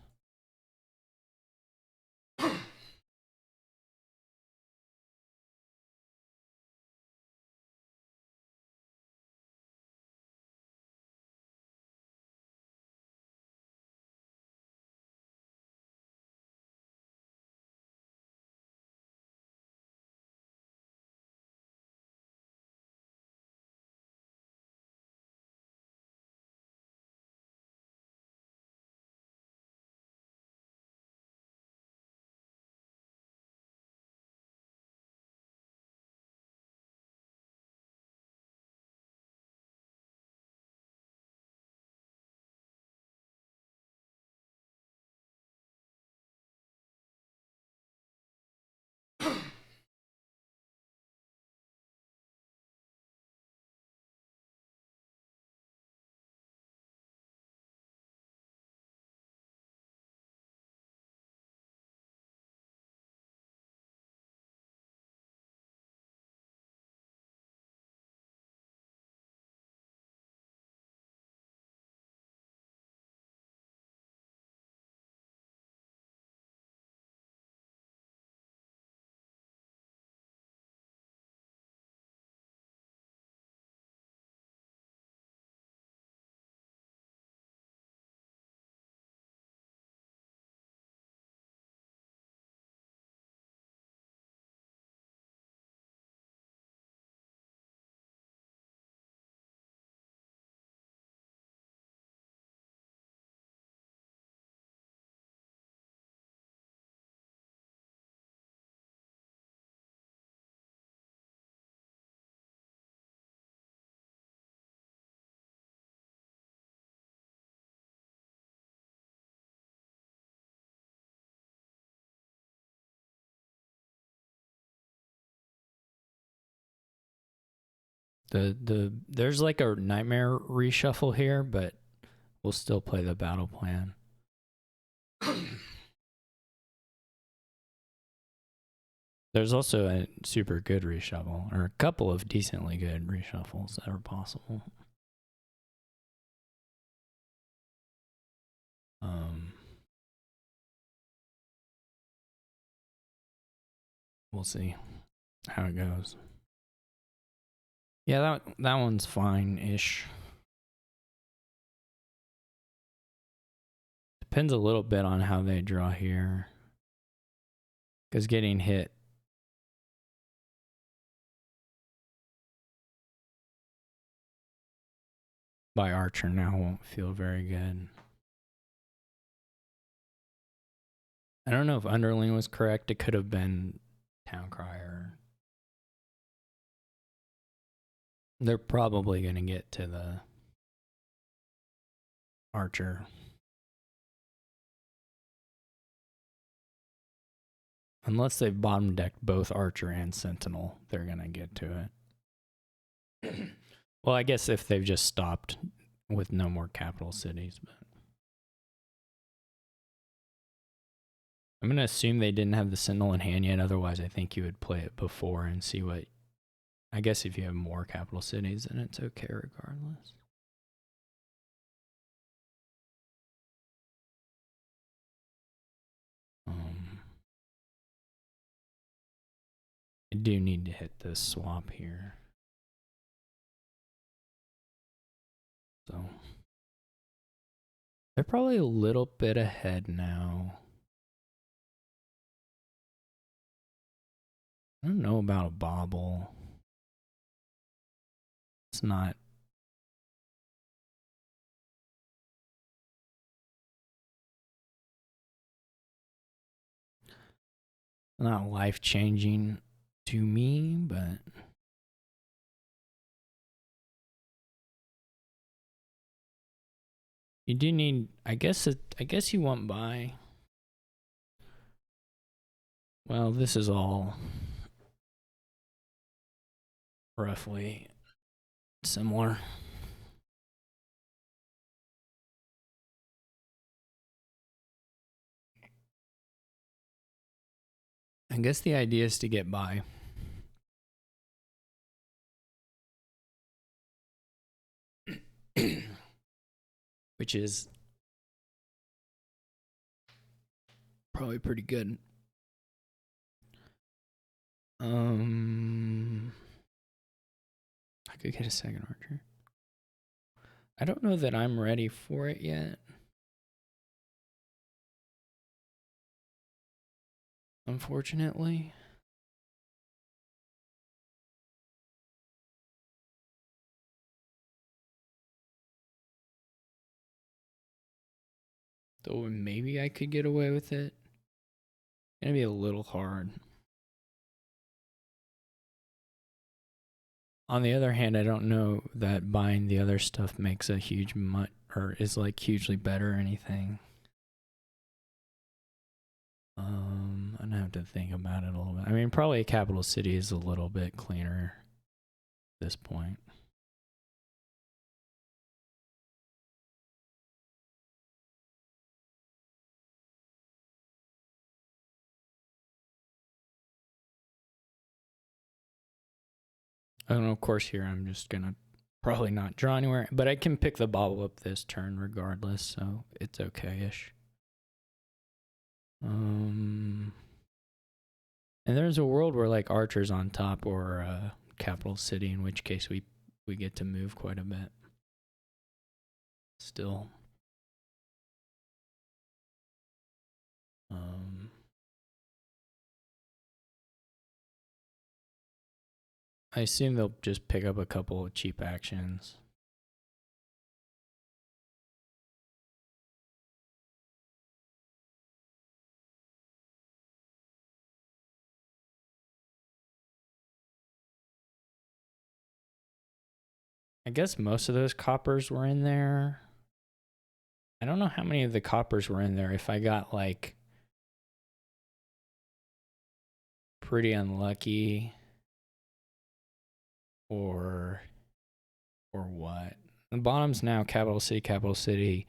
There's like a nightmare reshuffle here, but we'll still play the battle plan. There's also a super good reshuffle, or a couple of decently good reshuffles that are possible. We'll see how it goes. Yeah, that one's fine-ish. Depends a little bit on how they draw here. Because getting hit by Archer now won't feel very good. I don't know if Underling was correct. It could have been Towncrier. They're probably going to get to the Archer. Unless they've bottom decked both Archer and Sentinel, they're going to get to it. Well, I guess if they've just stopped with no more capital cities, but I'm going to assume they didn't have the Sentinel in hand yet. Otherwise, I think you would play it before and see what... I guess if you have more capital cities, then it's okay regardless. I do need to hit this swap here. So they're probably a little bit ahead now. I don't know about a bobble. It's not life-changing to me, but you do need, I guess you want by, well, this is all roughly similar. I guess the idea is to get by. Which is probably pretty good. I could get a second archer. I don't know that I'm ready for it yet. Unfortunately. Though maybe I could get away with it. It's gonna be a little hard. On the other hand, I don't know that buying the other stuff makes a huge or is like hugely better or anything. I'd have to think about it a little bit. I mean, probably a capital city is a little bit cleaner at this point. And of course here I'm just gonna probably not draw anywhere, but I can pick the bobble up this turn regardless, so it's okay-ish. And there's a world where like Archer's on top or capital city, in which case we get to move quite a bit. Still. I assume they'll just pick up a couple of cheap actions. I guess most of those coppers were in there. I don't know how many of the coppers were in there. If I got like pretty unlucky or what. The bottom's now capital city,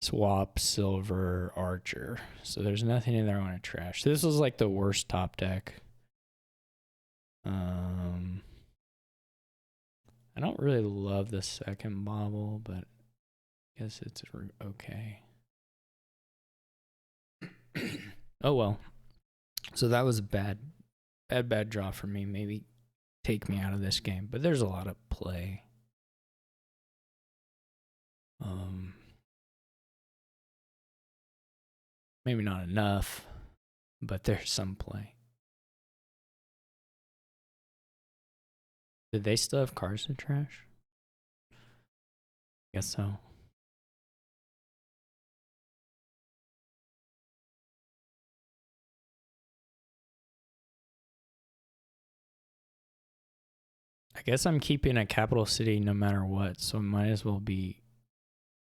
swap, silver, archer. So there's nothing in there I want to trash. This was like the worst top deck. I don't really love the second bobble, but I guess it's okay. Oh well. So that was a bad draw for me. Maybe take me out of this game, but there's a lot of play. Maybe not enough, but there's some play. Did they still have cards to trash? Guess so. I guess I'm keeping a capital city no matter what, so it might as well be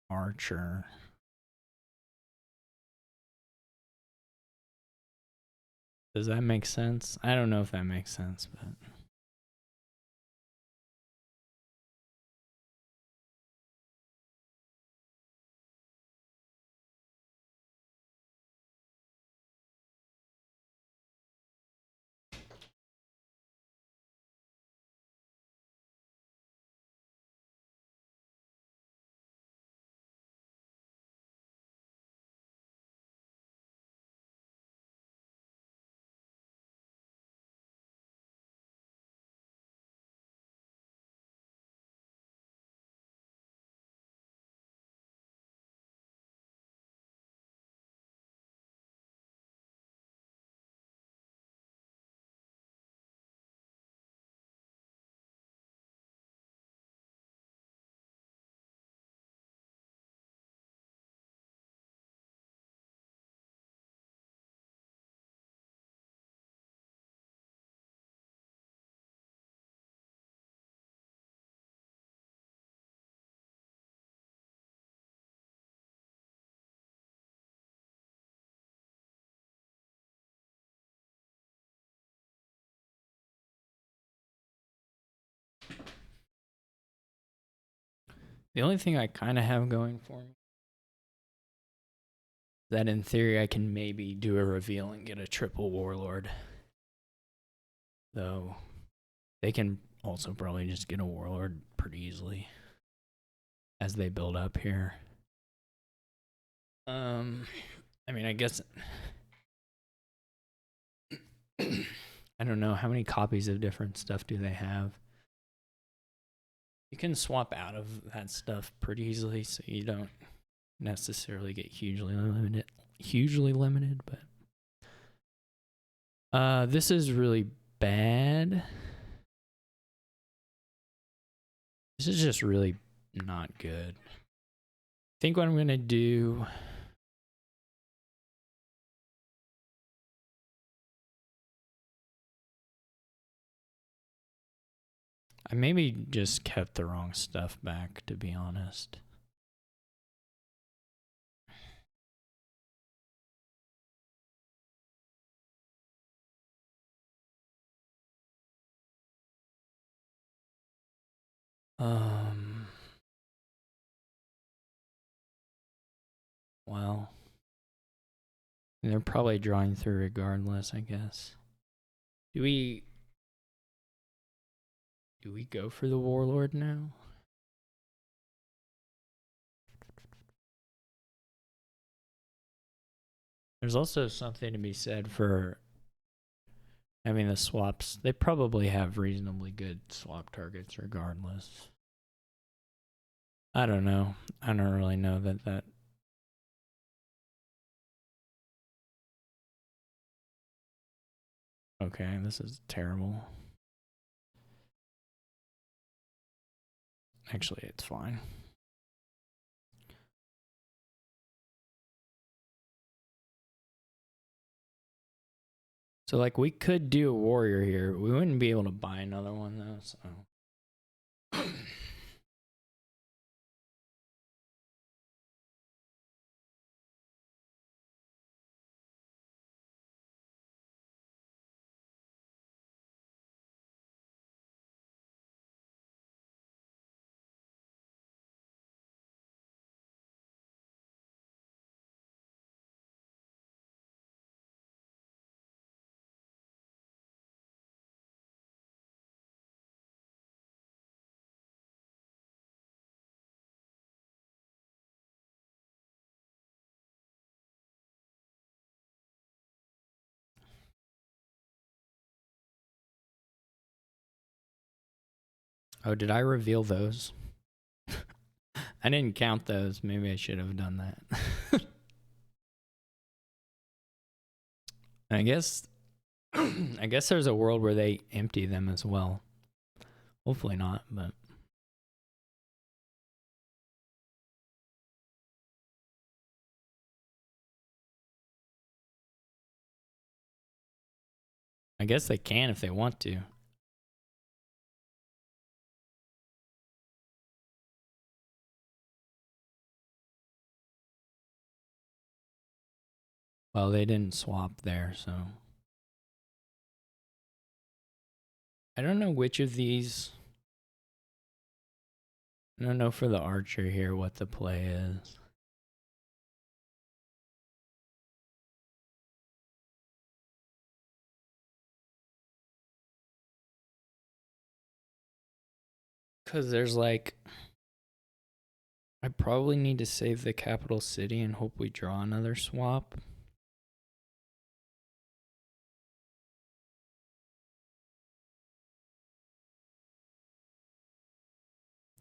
Archer. Does that make sense? I don't know if that makes sense, but The only thing I kind of have going for me is that in theory I can maybe do a reveal and get a triple warlord. Though they can also probably just get a warlord pretty easily as they build up here. I mean, I guess I don't know how many copies of different stuff do they have. You can swap out of that stuff pretty easily, so you don't necessarily get hugely limited, but this is really bad. This is just really not good. I think what I'm gonna do, I maybe just kept the wrong stuff back, to be honest. Well, they're probably drawing through regardless, I guess. Do we go for the warlord now? There's also something to be said for having the swaps. They probably have reasonably good swap targets regardless. I don't know. I don't really know that. Okay, this is terrible. Actually, it's fine. So, like, we could do a warrior here. We wouldn't be able to buy another one, though, so. Oh, did I reveal those? I didn't count those. Maybe I should have done that. I guess there's a world where they empty them as well. Hopefully not, but I guess they can if they want to. Well, they didn't swap there, so. I don't know which of these. I don't know for the archer here what the play is. Because there's like. I probably need to save the capital city and hope we draw another swap.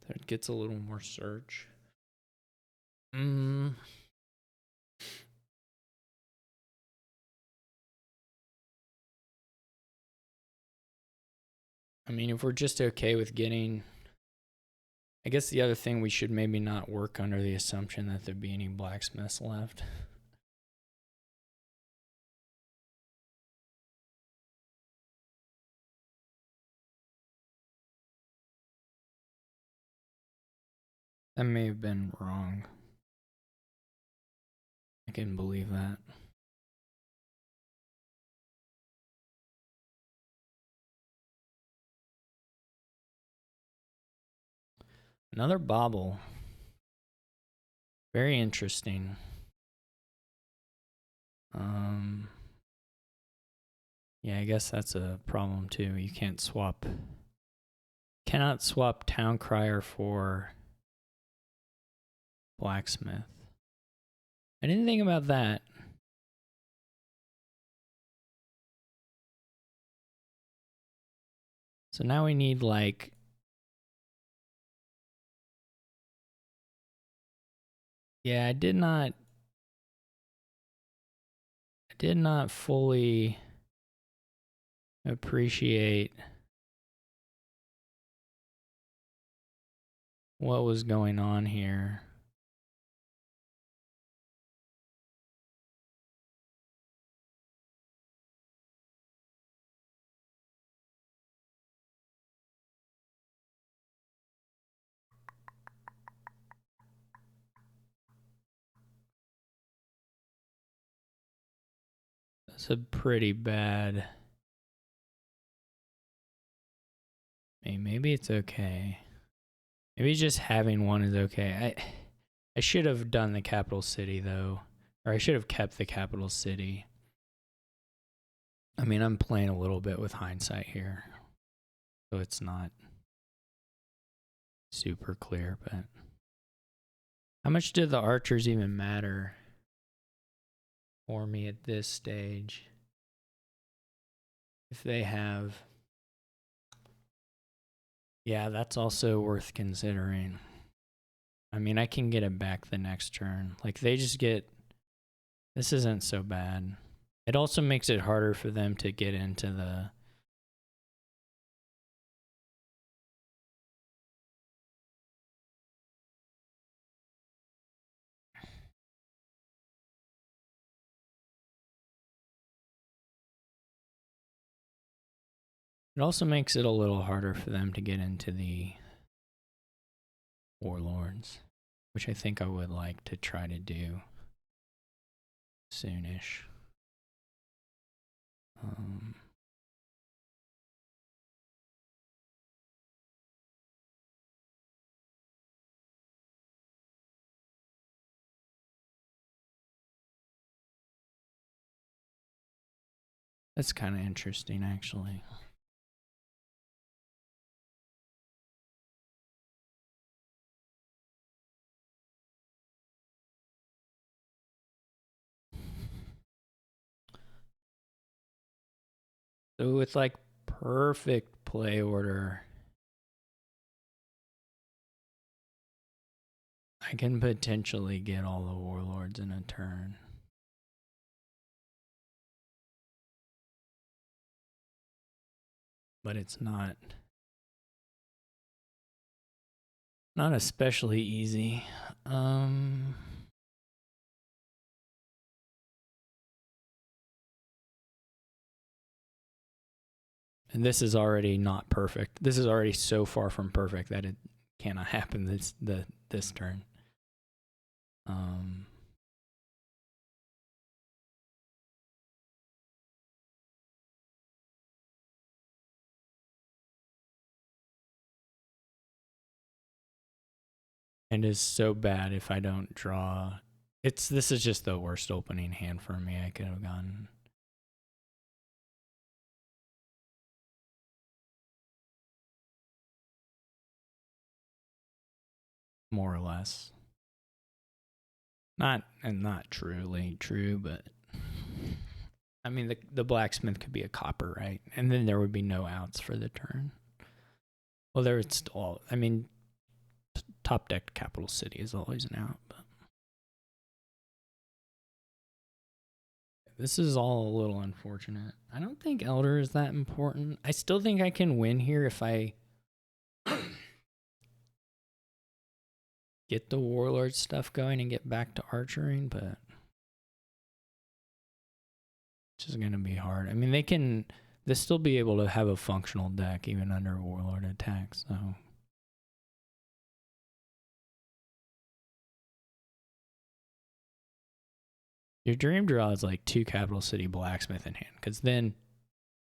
That gets a little more search. I mean, if we're just okay with getting. I guess the other thing, we should maybe not work under the assumption that there'd be any blacksmiths left. That may have been wrong. I can believe that. Another bobble. Very interesting. Yeah, I guess that's a problem too. You cannot swap town crier for blacksmith. I didn't think about that. So now we need like, yeah, I did not fully appreciate what was going on here. That's a pretty bad. Maybe it's okay. Maybe just having one is okay. I should have done the capital city though, or I should have kept the capital city. I mean, I'm playing a little bit with hindsight here, so it's not super clear, but how much did the archers even matter for me at this stage? If they have, yeah, that's also worth considering. I mean, I can get it back the next turn. Like, they just get, this isn't so bad. It also makes it harder for them to get into the, it also makes it a little harder for them to get into the warlords, which I think I would like to try to do soonish. That's kind of interesting, actually. So with like perfect play order, I can potentially get all the warlords in a turn. But it's not especially easy. And this is already not perfect. This is already so far from perfect that it cannot happen this turn. And is so bad if I don't draw. This is just the worst opening hand for me I could have gotten. More or less. Not truly true, but I mean the blacksmith could be a copper, right? And then there would be no outs for the turn. Well, there it's all. I mean, top deck capital city is always an out, but this is all a little unfortunate. I don't think Elder is that important. I still think I can win here if I get the warlord stuff going and get back to archering, but it's just gonna be hard. I mean, they'll still be able to have a functional deck even under warlord attacks, so. Your dream draw is like 2 capital city blacksmith in hand, because then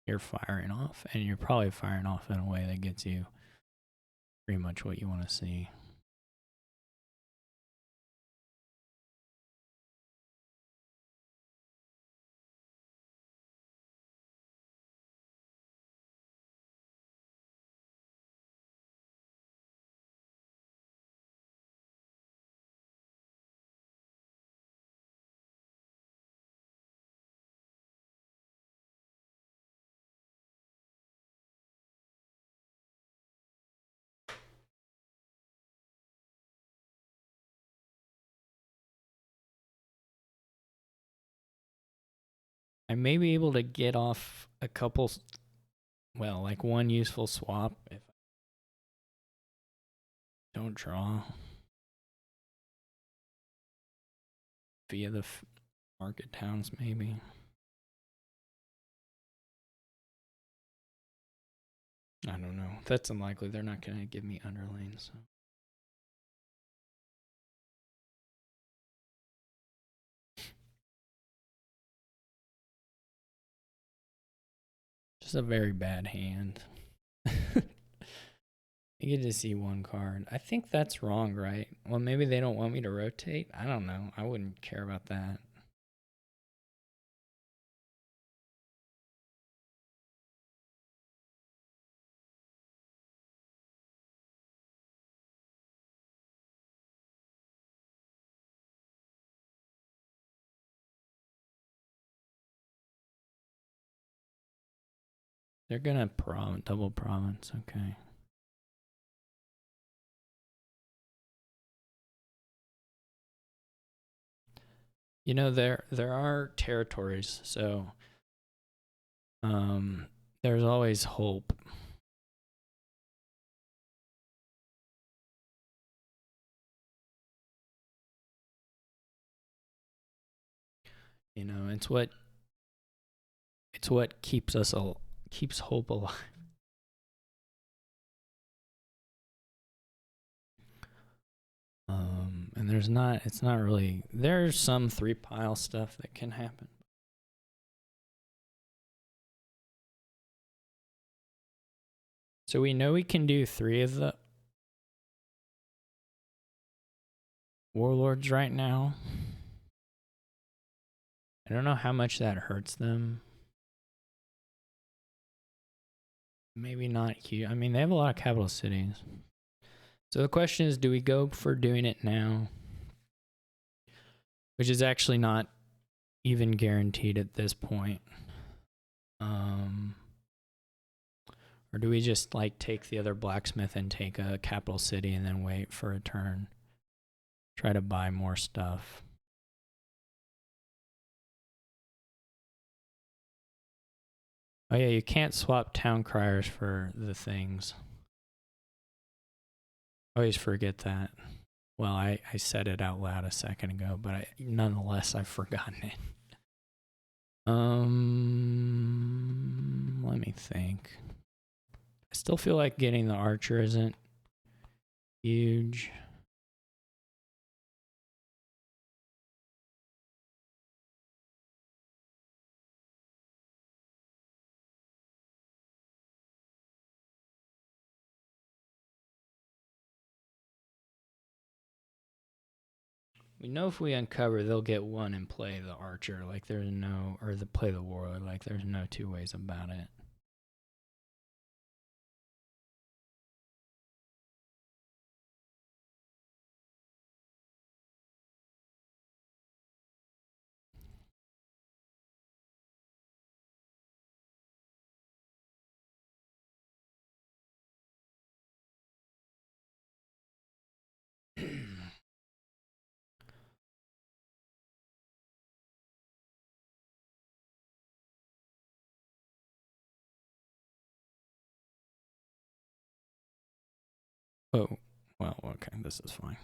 you're firing off, and you're probably firing off in a way that gets you pretty much what you want to see. I may be able to get off a couple, well, like one useful swap if I don't draw via the market towns, maybe. I don't know. That's unlikely. They're not going to give me underlanes. So. Just a very bad hand. You get to see one card. I think that's wrong, right? Well, maybe they don't want me to rotate. I don't know. I wouldn't care about that. They're gonna double province. Okay. You know, there are territories, so there's always hope. You know, it's what keeps keeps hope alive. And it's not really, there's some 3-pile stuff that can happen. So we know we can do 3 of the warlords right now. I don't know how much that hurts them. Maybe not huge. I mean, they have a lot of capital cities. So the question is, do we go for doing it now? Which is actually not even guaranteed at this point. Or do we just like take the other blacksmith and take a capital city and then wait for a turn? Try to buy more stuff. Oh yeah, you can't swap town criers for the things. Always forget that. Well, I said it out loud a second ago, but nonetheless I've forgotten it. Let me think. I still feel like getting the archer isn't huge. We know if we uncover, they'll get 1 and play the archer. Like there's no, or play the warlord. Like there's no 2 ways about it. Oh, well, okay, this is fine.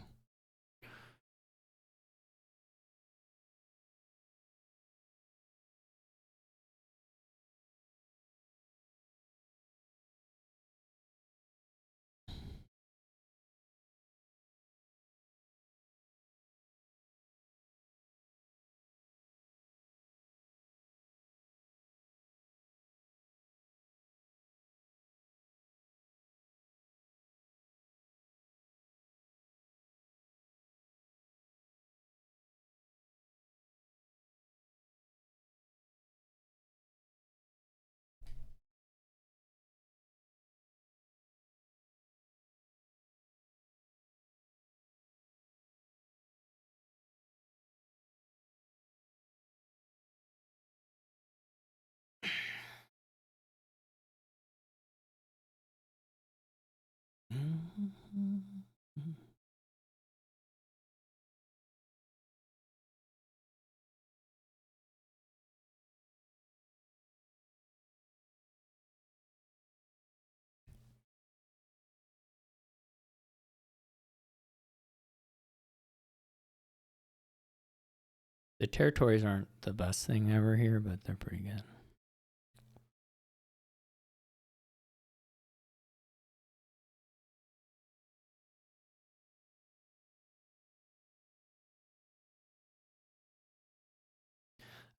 The territories aren't the best thing ever here, but they're pretty good.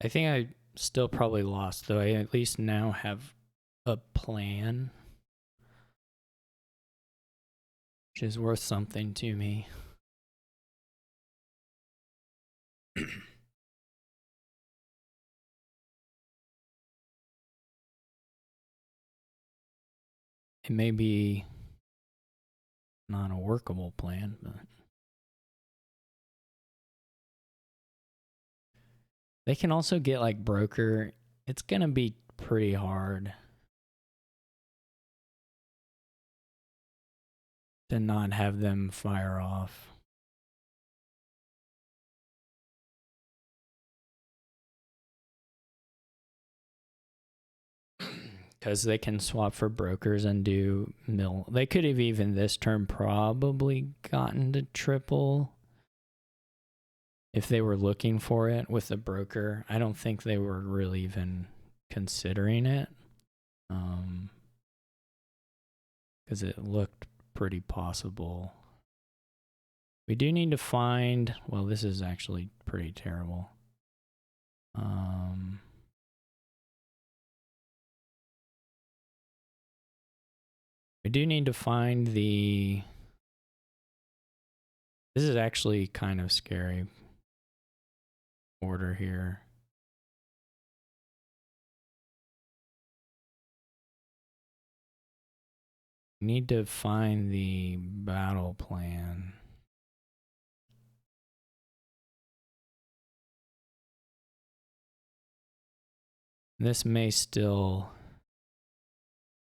I think I still probably lost, though I at least now have a plan, which is worth something to me. It may be not a workable plan, but they can also get like broker. It's gonna be pretty hard to not have them fire off. Because they can swap for brokers and do mill. They could have even this turn probably gotten to triple if they were looking for it with the broker. I don't think they were really even considering it. Because it looked pretty possible. We do need to find, well, this is actually pretty terrible. We do need to find the, this is actually kind of scary order here. We need to find the battle plan. This may still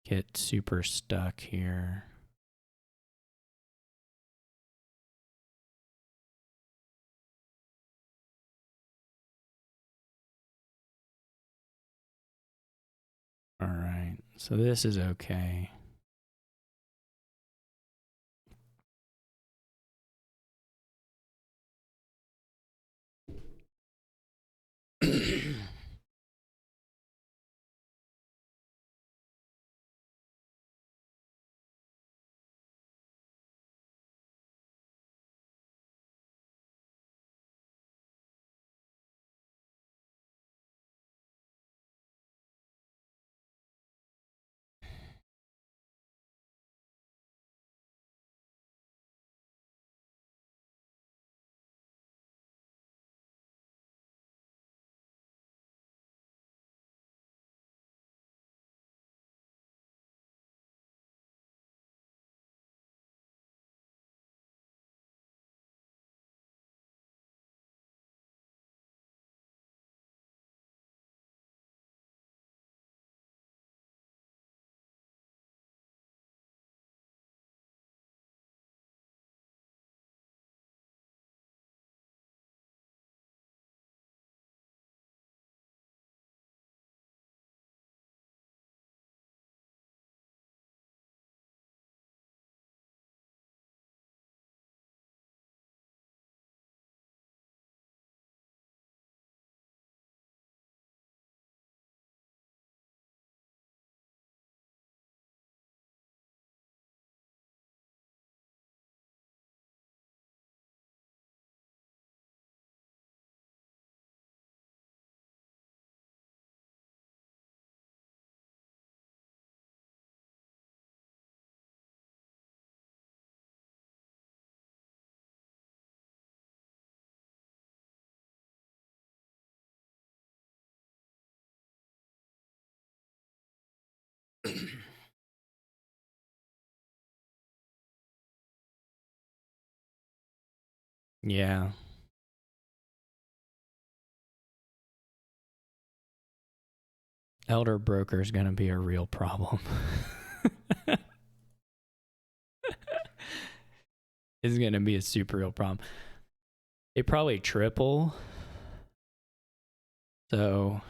get super stuck here. All right, so this is okay. Yeah. Elder broker is going to be a real problem. It's going to be a super real problem. They probably triple. So,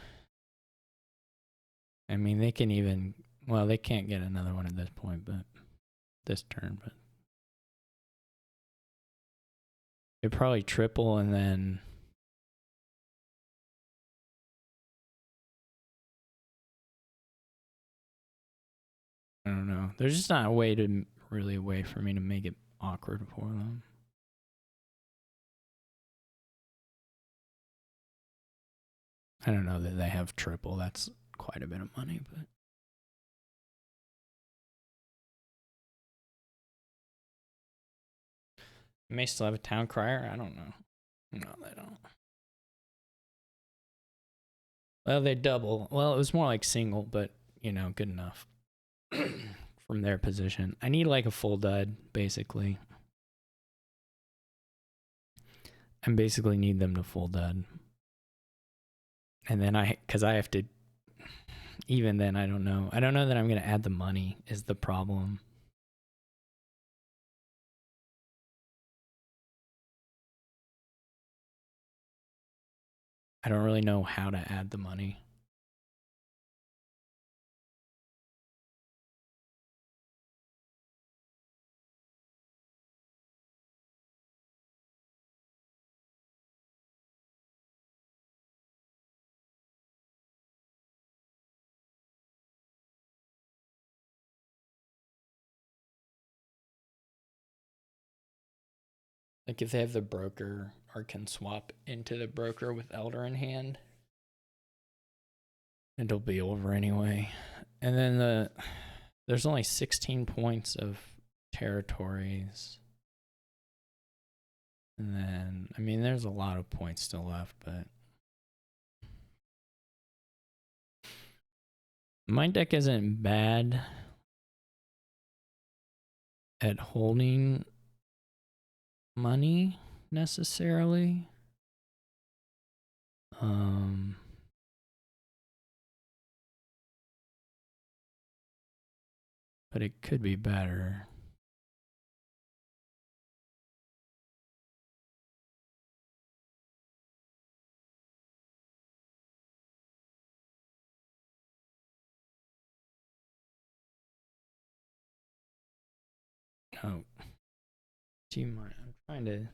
I mean, they can even, well, they can't get another one at this point, but this turn, but they probably triple and then don't know. There's just not a way to really a way for me to make it awkward for them. I don't know that they have triple. That's quite a bit of money, but they may still have a town crier. I don't know. No, they don't. Well, they double. Well, it was more like single, but you know, good enough from their position. I need like a full dud, basically. I basically need them to full dud. And then because I have to, even then, I don't know. I don't know that I'm going to add the money is the problem. I don't really know how to add the money. Like if they have the broker or can swap into the broker with Elder in hand, it'll be over anyway. And then there's only 16 points of territories. And then, I mean, there's a lot of points still left, but my deck isn't bad at holding money necessarily. But it could be better. Oh, team, I'm trying to.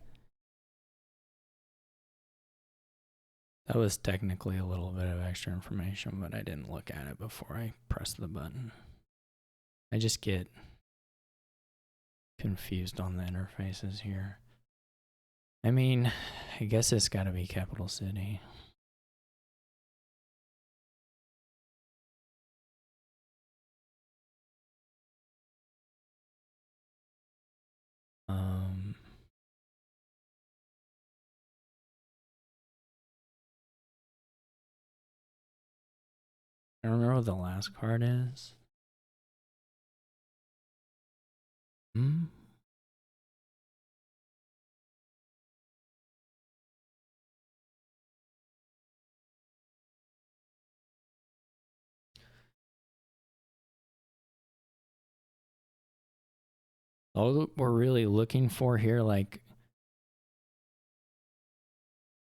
That was technically a little bit of extra information, but I didn't look at it before I pressed the button. I just get confused on the interfaces here. I mean, I guess it's got to be capital city. I don't remember what the last card is. All we're really looking for here, like,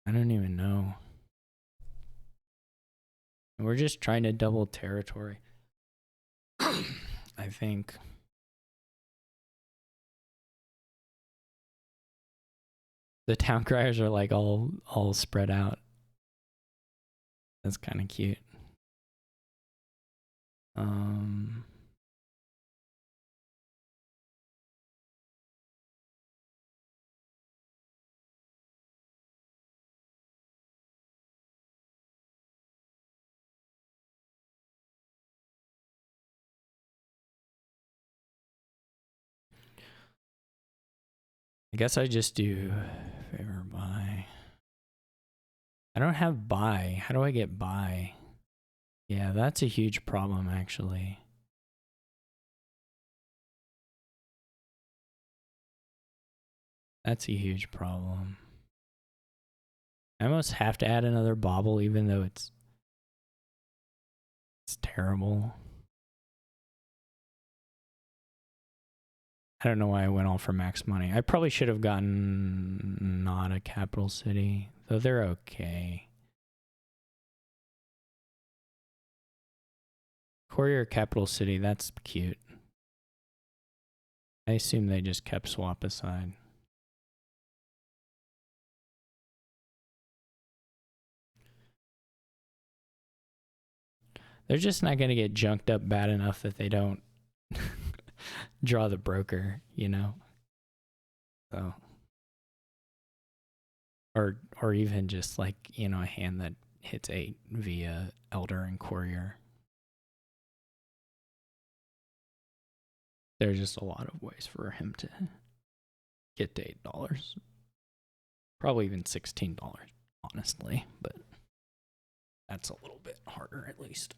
I don't even know. We're just trying to double territory. I think. The town criers are like all spread out. That's kind of cute. I guess I just do favor buy. I don't have buy. How do I get buy? Yeah, that's a huge problem actually. That's a huge problem. I almost have to add another bobble even though it's terrible. I don't know why I went all for max money. I probably should have gotten not a capital city, though they're okay. Courier capital city, that's cute. I assume they just kept swap aside. They're just not going to get junked up bad enough that they don't draw the broker, you know. So, or even just like, you know, a hand that hits 8 via Elder and Courier. There's just a lot of ways for him to get to $8. Probably even $16, honestly, but that's a little bit harder at least.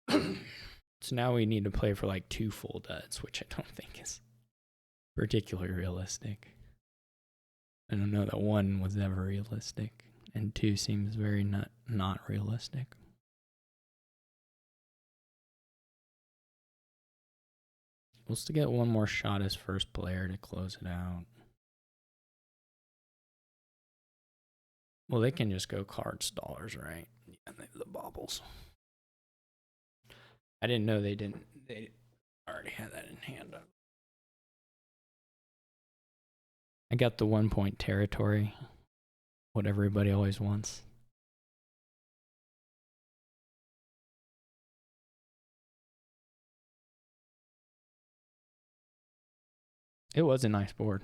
So now we need to play for like 2 full duds, which I don't think is particularly realistic. I don't know that 1 was ever realistic, and 2 seems very not realistic. Supposed to get 1 more shot as first player to close it out. Well, they can just go cards, dollars, right? Yeah, they have the baubles. I didn't know they didn't. They already had that in hand. I got the 1 point territory. What everybody always wants. It was a nice board.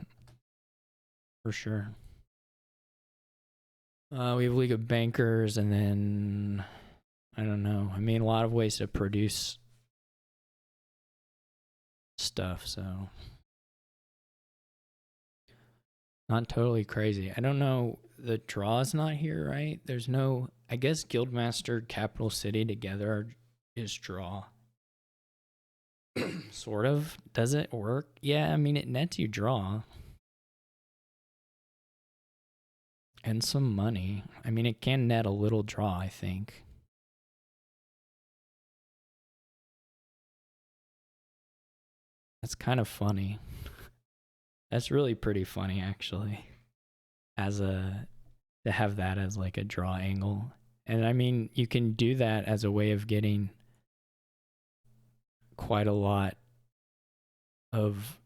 For sure. We have League of Bankers, and then I don't know. I mean, a lot of ways to produce stuff, so not totally crazy. I don't know. The draw's not here, right? There's no. I guess Guildmaster, Capital City together is draw. Sort of. Does it work? Yeah, I mean, it nets you draw. And some money. I mean, it can net a little draw, I think. That's kind of funny. That's really pretty funny, actually. To have that as like a draw angle. And I mean, you can do that as a way of getting quite a lot of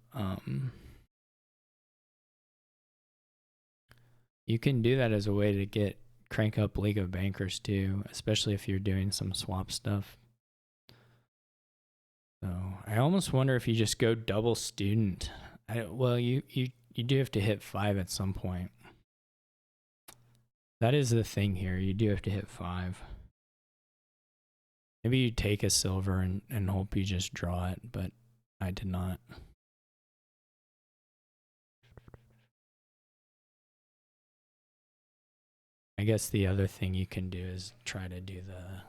you can do that as a way to get crank up League of Bankers too, especially if you're doing some swap stuff. So I almost wonder if you just go double student. Well, you do have to hit 5 at some point. That is the thing here. You do have to hit 5. Maybe you take a silver and hope you just draw it, but I did not. I guess the other thing you can do is try to do the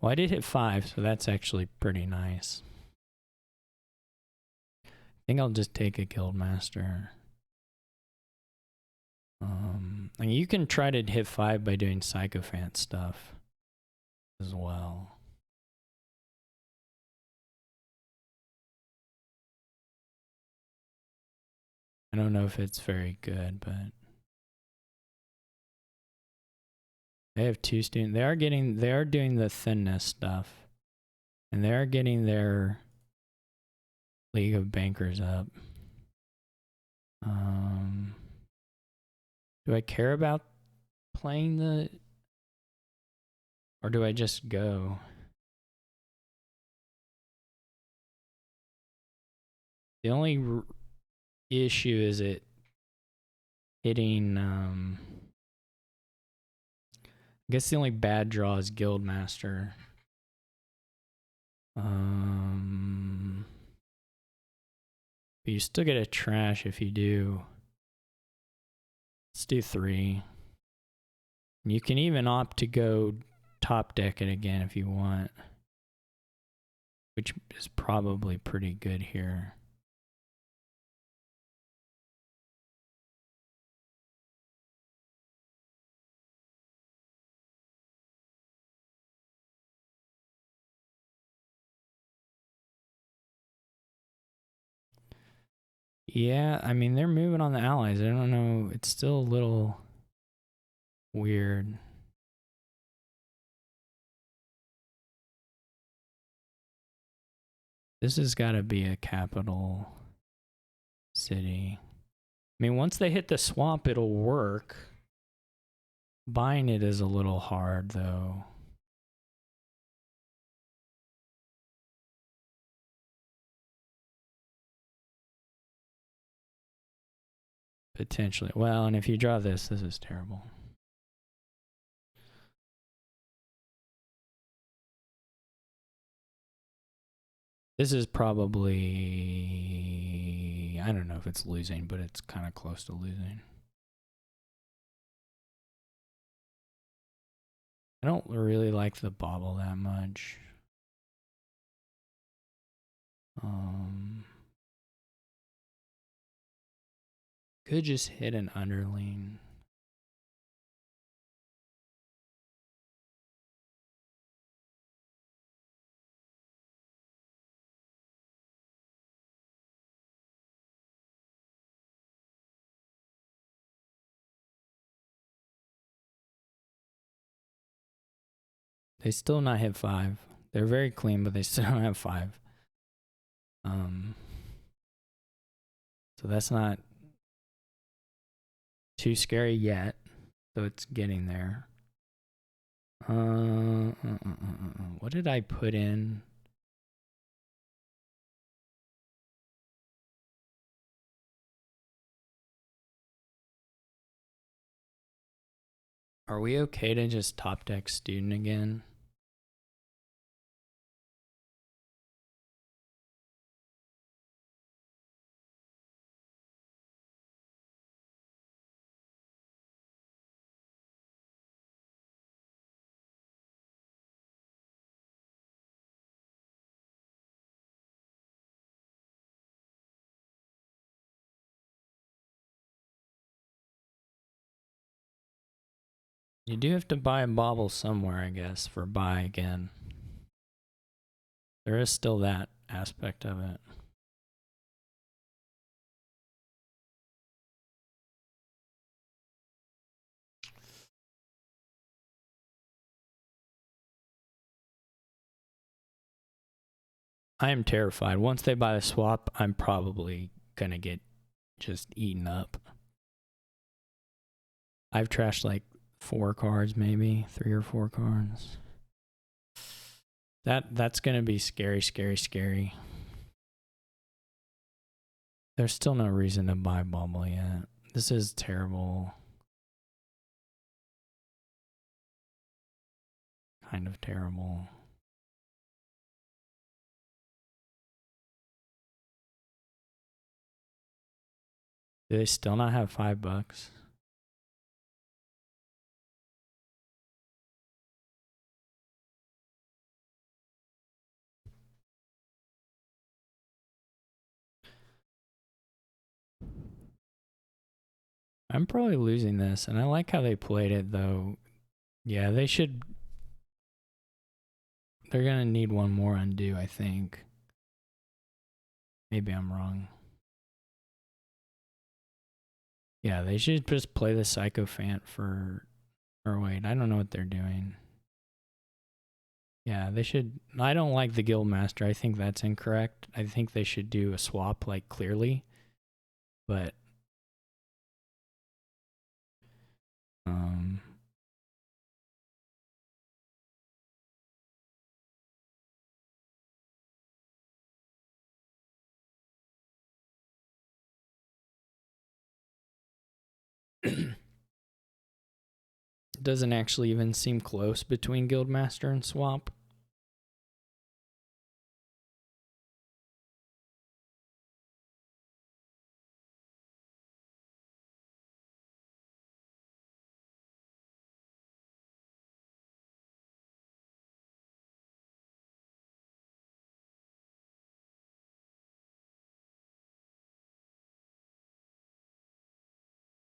well, I did hit 5, so that's actually pretty nice. I think I'll just take a Guildmaster. And you can try to hit 5 by doing Sycophant stuff as well. I don't know if it's very good, but they have 2 students. They are doing the thinness stuff. And they are getting their League of Bankers up. Do I care about playing the, or do I just go? The only issue is it hitting, I guess the only bad draw is Guildmaster. But you still get a trash if you do. Let's do 3. You can even opt to go top deck it again if you want, which is probably pretty good here. Yeah, I mean, they're moving on the allies. I don't know. It's still a little weird. This has got to be a capital city. mean, once they hit the swap, it'll work. Buying it is a little hard, though. Potentially. Well, and if you draw this is terrible. This is probably, I don't know if it's losing, but it's kind of close to losing. I don't really like the bobble that much. Could just hit an underling. They still not hit 5. They're very clean, but they still don't have 5. So that's not too scary yet. So it's getting there. What did I put in? Are we okay to just top deck student again? You do have to buy a bobble somewhere, I guess, for buy again. There is still that aspect of it. I am terrified. Once they buy the swap, I'm probably gonna get just eaten up. I've trashed like 4 cards, maybe 3 or 4 cards. That's gonna be scary, scary, scary. There's still no reason to buy bubble yet. This is terrible. Kind of terrible. Do they still not have $5? I'm probably losing this, and I like how they played it, though. Yeah, they should. They're gonna need one more undo, I think. Maybe I'm wrong. Yeah, they should just play the Sycophant for... Or wait, I don't know what they're doing. Yeah, they should... I don't like the Guildmaster. I think that's incorrect. I think they should do a swap, like, clearly. But... it doesn't actually even seem close between Guildmaster and swap.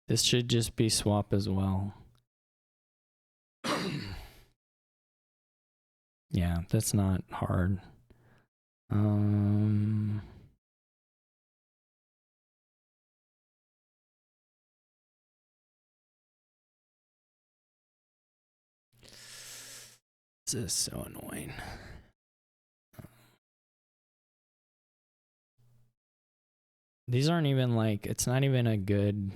This should just be swap as well. Yeah, that's not hard. This is so annoying. These aren't even like, it's not even a good...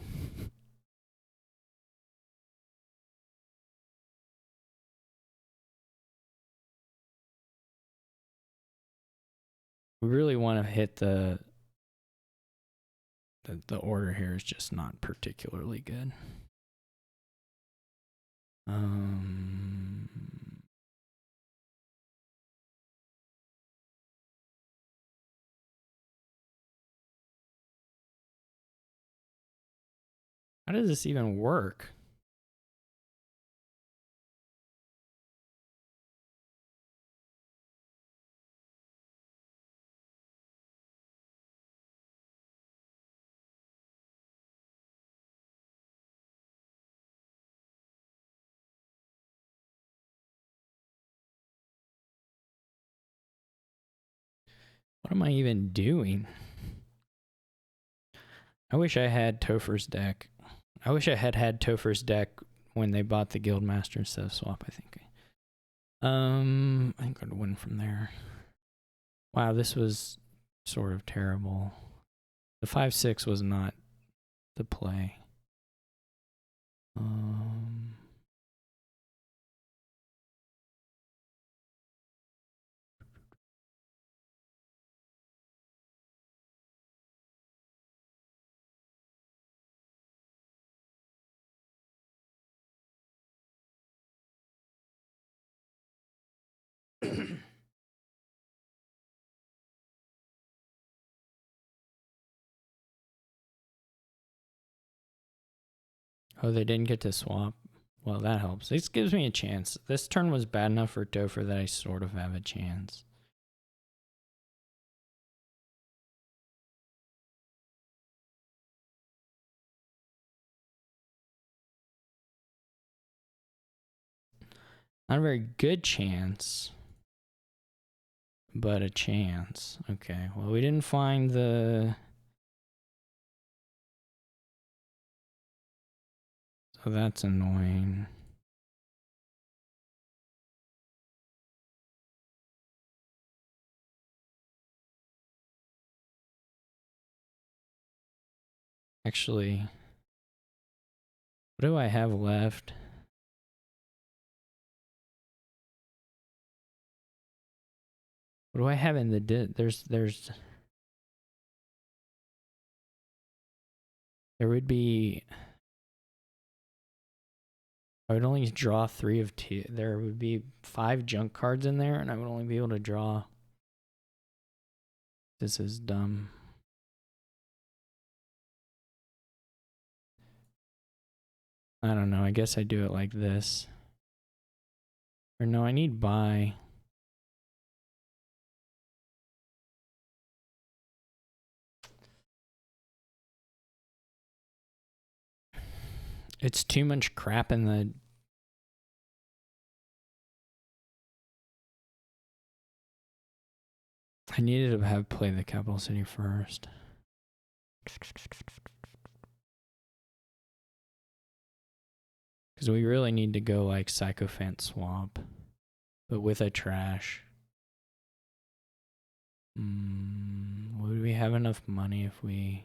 We really want to hit the order here is just not particularly good. How does this even work? What am I even doing? I wish I had Topher's deck. I wish I had Topher's deck when they bought the Guildmaster instead of swap, I think. I think I'd win from there. Wow, this was sort of terrible. The 5-6 was not the play. Oh, they didn't get to swap. Well, that helps. This gives me a chance. This turn was bad enough for Topher that I sort of have a chance. Not a very good chance, but a chance. Okay, well, we didn't find the... So that's annoying. Actually, what do I have left? What do I have in the... There would be... I would only draw 3 of 2. There would be 5 junk cards in there, and I would only be able to draw... This is dumb. I don't know. I guess I do it like this. Or no, I need buy. It's too much crap in the... I needed to have played the capital city first. Because we really need to go like Sycophant swap. But with a trash. Would we have enough money if we...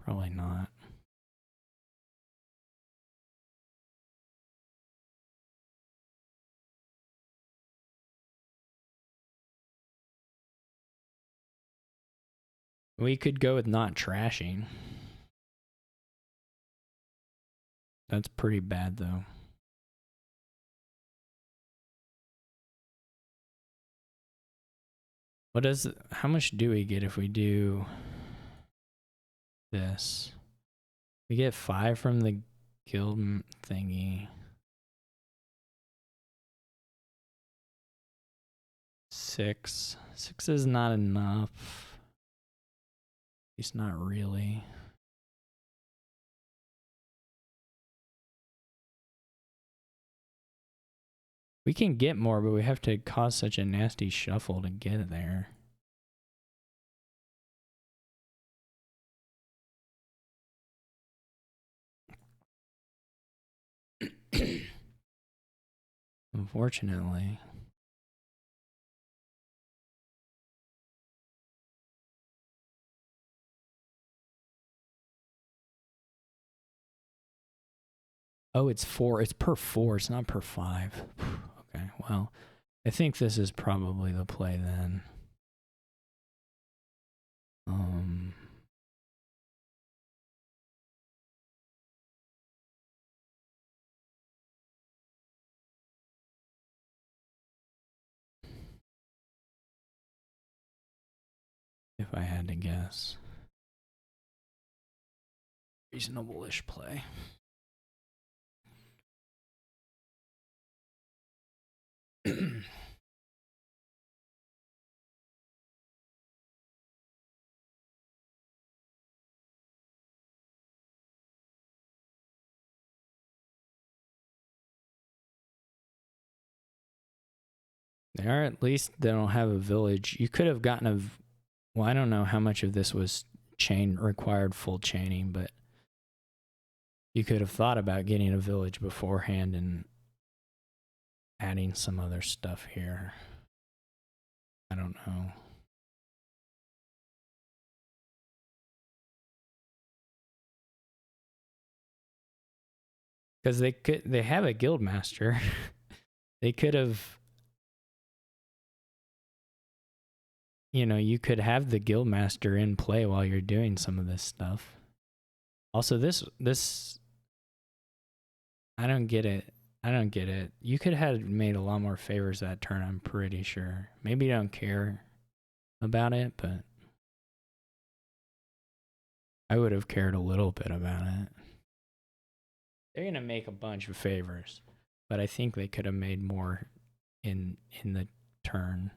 Probably not. We could go with not trashing. That's pretty bad though. What does... How much do we get if we do this? We get 5 from the guild thingy. 6. 6 is not enough. At least not really. We can get more, but we have to cause such a nasty shuffle to get there. Unfortunately. Oh, it's 4. It's per 4. It's not per 5. Okay, well, I think this is probably the play then. If I had to guess. Reasonable-ish play. They are, at least they don't have a village. You could have gotten a, well, I don't know how much of this was required full chaining, but you could have thought about getting a village beforehand and adding some other stuff here. I don't know. Because they have a guild master. They could have, you know, you could have the guild master in play while you're doing some of this stuff. Also, this I don't get it. I don't get it. You could have made a lot more favors that turn, I'm pretty sure. Maybe you don't care about it, but I would have cared a little bit about it. They're going to make a bunch of favors, but I think they could have made more in the turn.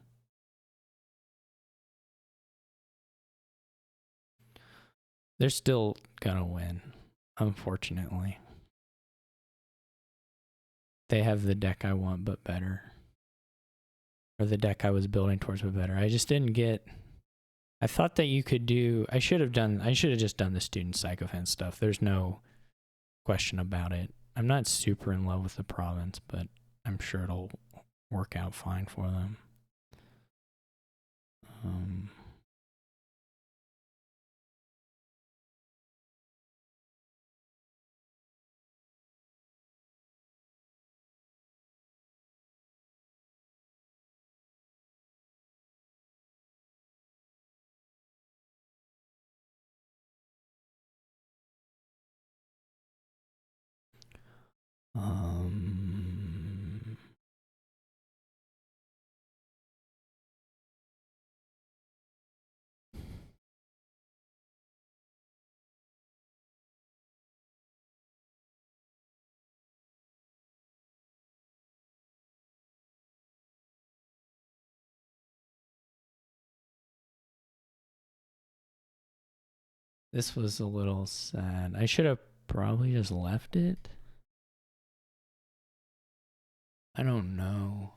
They're still going to win, unfortunately. They have the deck I want, but better. Or the deck I was building towards, but better. I just didn't get... I thought that you could do... I should have just done the student sycophant stuff. There's no question about it. I'm not super in love with the province, but I'm sure it'll work out fine for them. This was a little sad. I should have probably just left it. I don't know.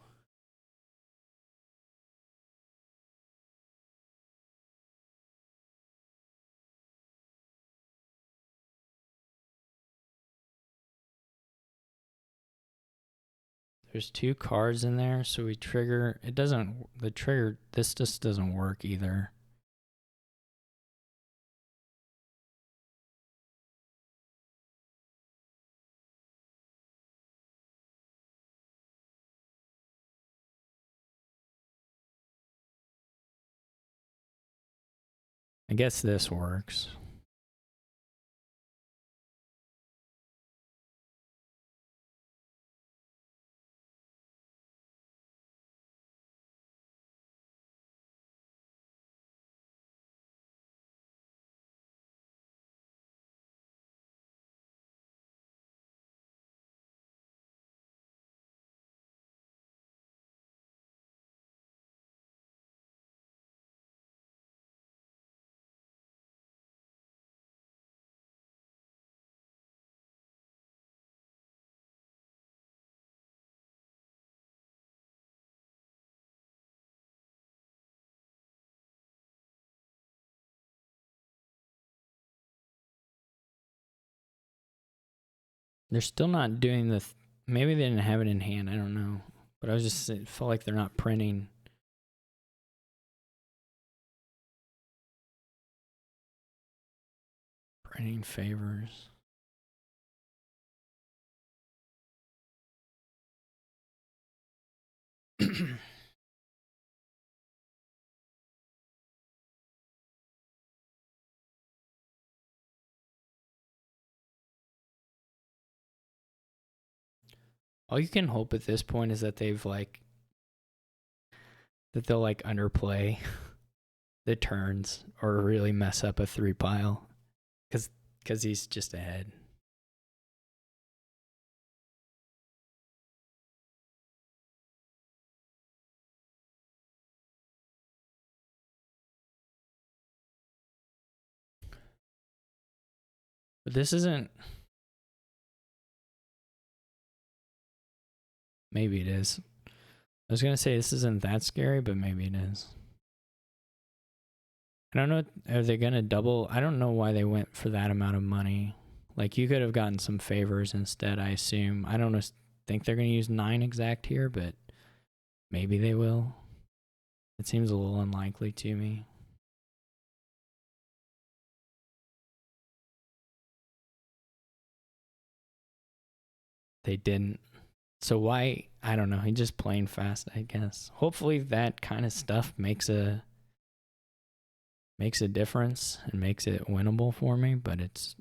There's 2 cards in there, so we trigger. It doesn't. The trigger. This just doesn't work either. I guess this works. They're still not doing the... maybe they didn't have it in hand. I don't know. But I was just, it felt like they're not printing. Printing favors. All you can hope at this point is that they've like, that they'll like underplay the turns or really mess up a 3 pile. Because he's just ahead. But this isn't... Maybe it is. I was going to say this isn't that scary, but maybe it is. I don't know. Are they going to double? I don't know why they went for that amount of money. Like, you could have gotten some favors instead, I assume. I don't think they're going to use 9 exact here, but maybe they will. It seems a little unlikely to me. They didn't. So why? I don't know. He just playing fast, I guess. Hopefully that kind of stuff makes a difference and makes it winnable for me, but it's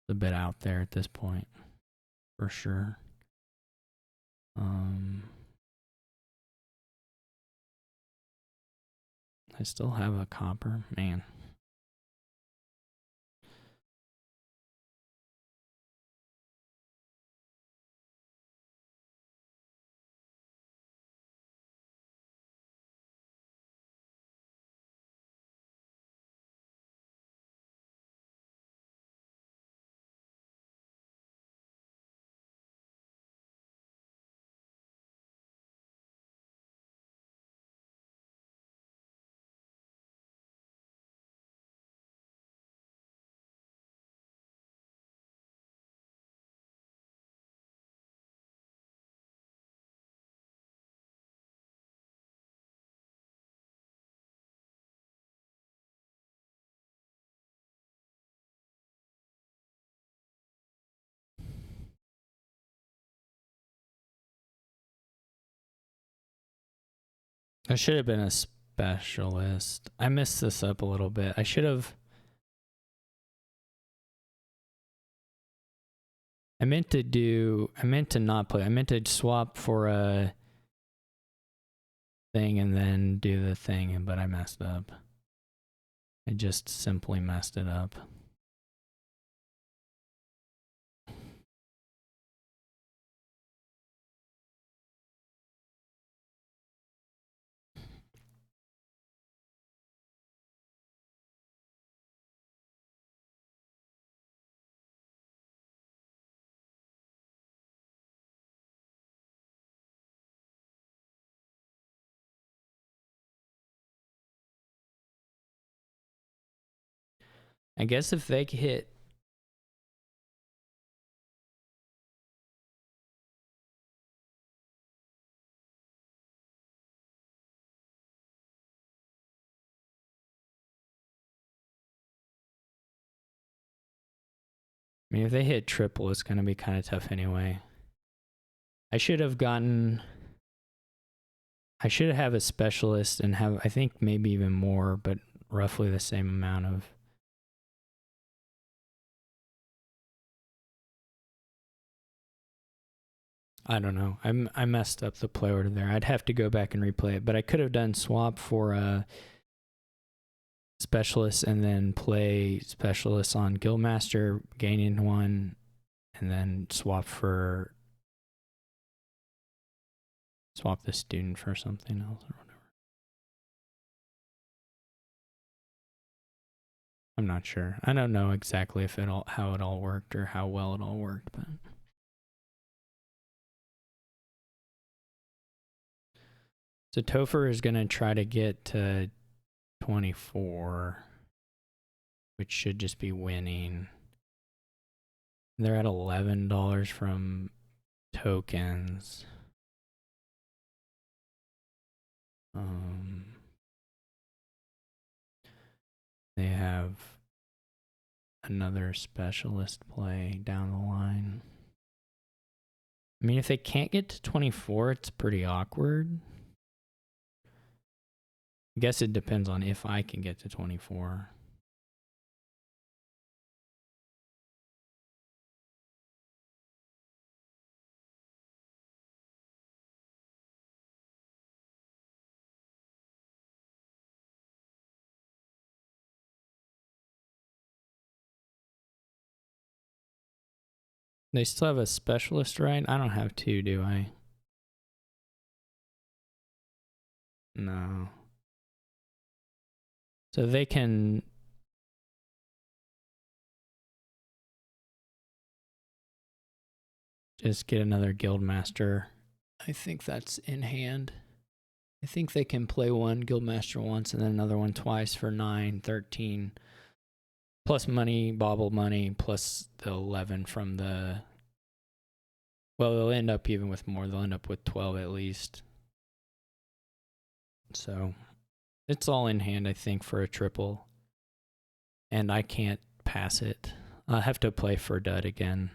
a bit out there at this point, for sure. I still have a copper, man. I should have been a specialist. I messed this up a little bit. I should have... I meant to not play. I meant to swap for a thing and then do the thing, but I messed up. I just simply messed it up. I guess if they hit... I mean, if they hit triple, it's going to be kind of tough anyway. I should have gotten... I should have a specialist and have, I think, maybe even more, but roughly the same amount of... I don't know. I messed up the play order there. I'd have to go back and replay it, but I could have done swap for a specialist and then play specialist on Guildmaster, gaining 1, and then swap the student for something else or whatever. I'm not sure. I don't know exactly if how it all worked or how well it all worked, but... So Topher is going to try to get to 24, which should just be winning. They're at $11 from tokens. They have another specialist play down the line. I mean, if they can't get to 24, it's pretty awkward. I guess it depends on if I can get to 24. They still have a specialist, right? I don't have two, do I? No. So they can... just get another guildmaster. I think that's in hand. I think they can play one guildmaster once and then another one twice for 9, 13. Plus money, bauble money, plus the 11 from the... well, they'll end up even with more. They'll end up with 12 at least. So it's all in hand, I think, for a triple. And I can't pass it. I'll have to play for dud again.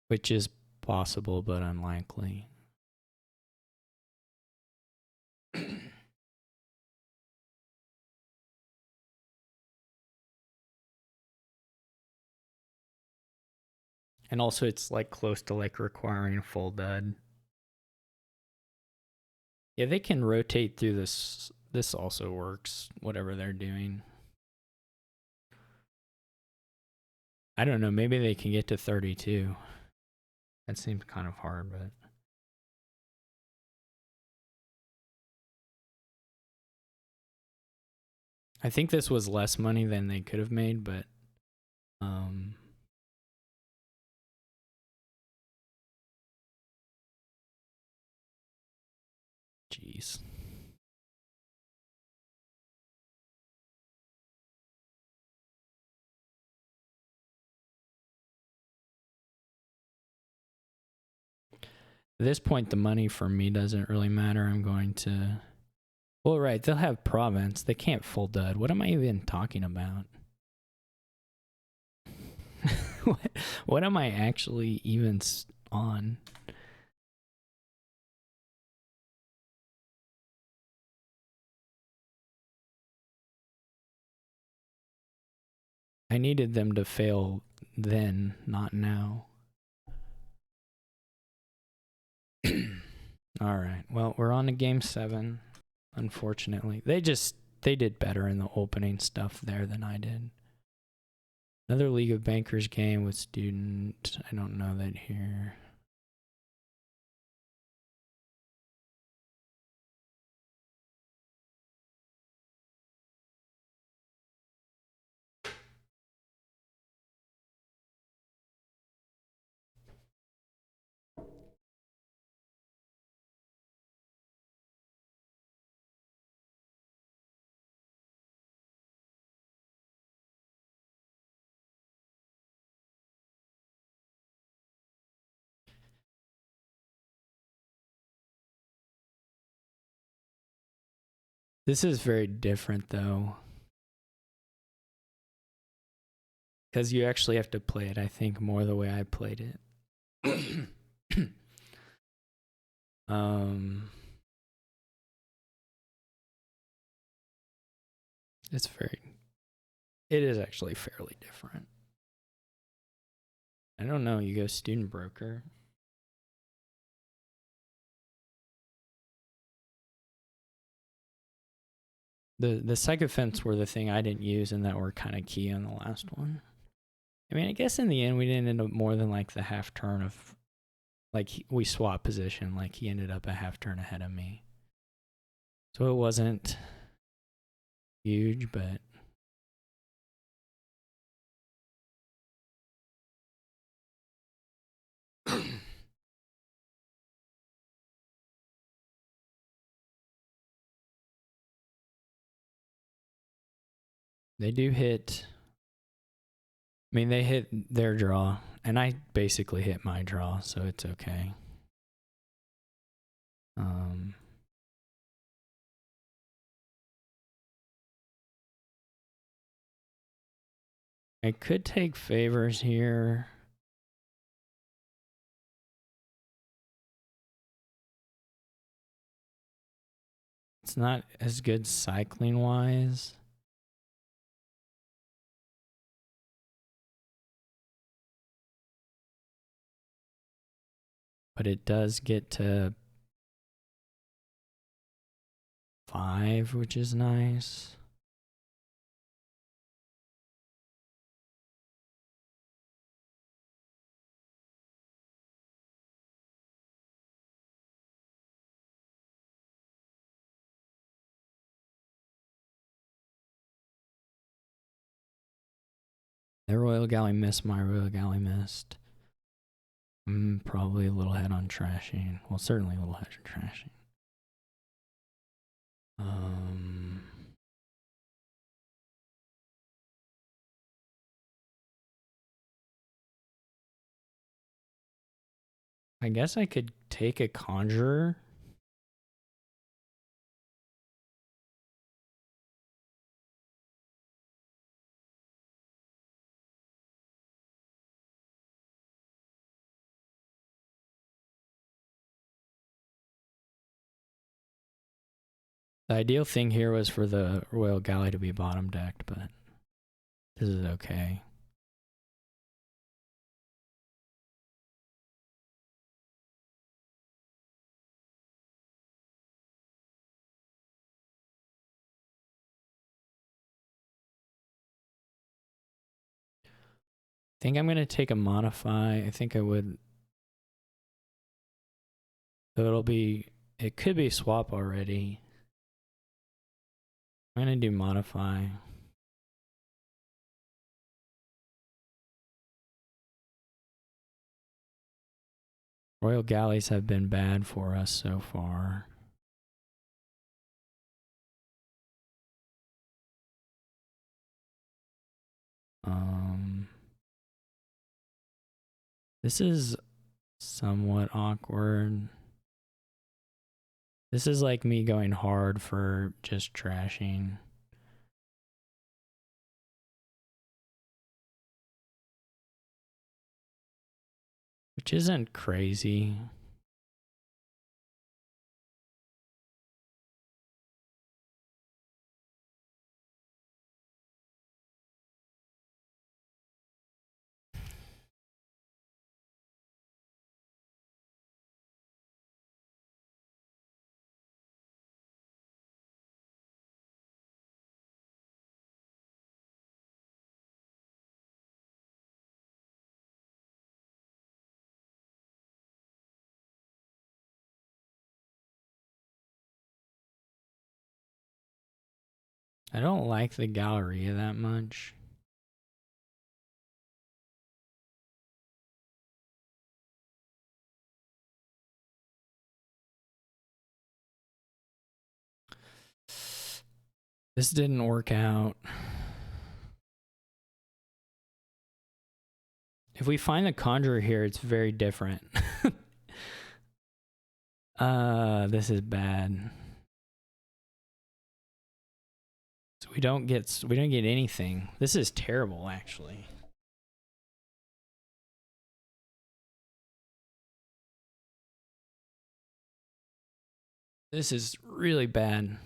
Which is possible, but unlikely. And also it's like close to like requiring full dud. Yeah, they can rotate through this. This also works, whatever they're doing. I don't know, maybe they can get to 32. That seems kind of hard, but... I think this was less money than they could have made, but... Jeez. At this point, the money for me doesn't really matter. I'm going to... well, right, they'll have province. They can't full dud. What am I even talking about? what am I actually even on? I needed them to fail then, not now. All right. Well, we're on to game 7. Unfortunately, they did better in the opening stuff there than I did. Another League of Bankers game with student. I don't know that here. This is very different though, because you actually have to play it, I think, more the way I played it. It is actually fairly different. I don't know, you go student broker. The sycophants were the thing I didn't use and that were kind of key on the last one. I mean, I guess in the end we didn't end up more than like the half turn of, like, we swapped position, like he ended up a half turn ahead of me. So it wasn't huge, but they do hit. I mean, they hit their draw, and I basically hit my draw, so it's okay. Um, I could take favors here. It's not as good cycling wise. But it does get to 5, which is nice. Their Royal Galley missed, my Royal Galley missed. I'm probably a little ahead on trashing. Well, certainly a little ahead on trashing. I guess I could take a Conjurer. The ideal thing here was for the Royal Galley to be bottom decked, but this is okay. I think I'm going to take a modify. I think I would. So it could be swap already. I'm going to do modify. Royal Galleys have been bad for us so far. This is somewhat awkward. This is like me going hard for just trashing. Which isn't crazy. I don't like the Galleria that much. This didn't work out. If we find the Conjurer here, it's very different. This is bad. So we don't get anything. This is terrible, actually. This is really bad.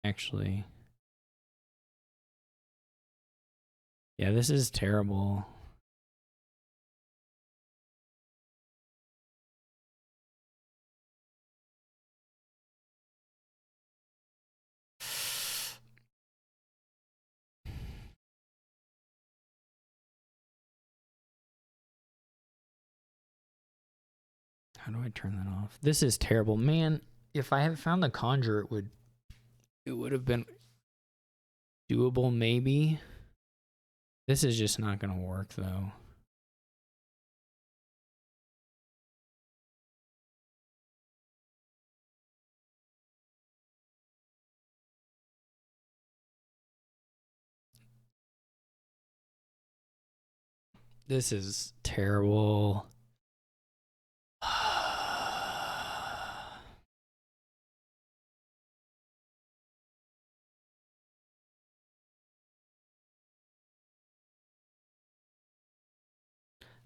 Actually. Yeah, this is terrible. How do I turn that off? This is terrible. Man, if I had found the Conjurer, it would have been doable maybe. This is just not going to work though. This is terrible.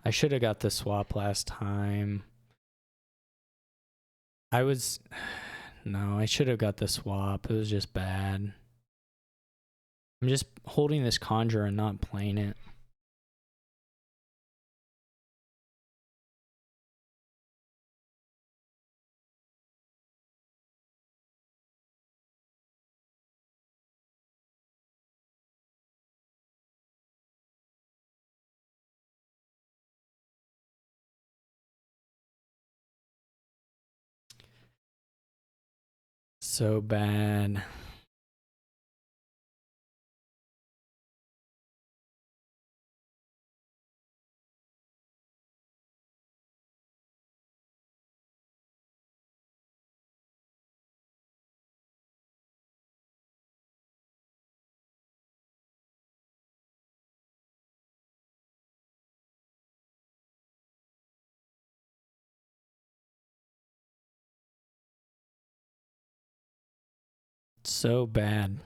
I should have got the swap last time. No, I should have got the swap. It was just bad. I'm just holding this conjure and not playing it. So bad. So bad.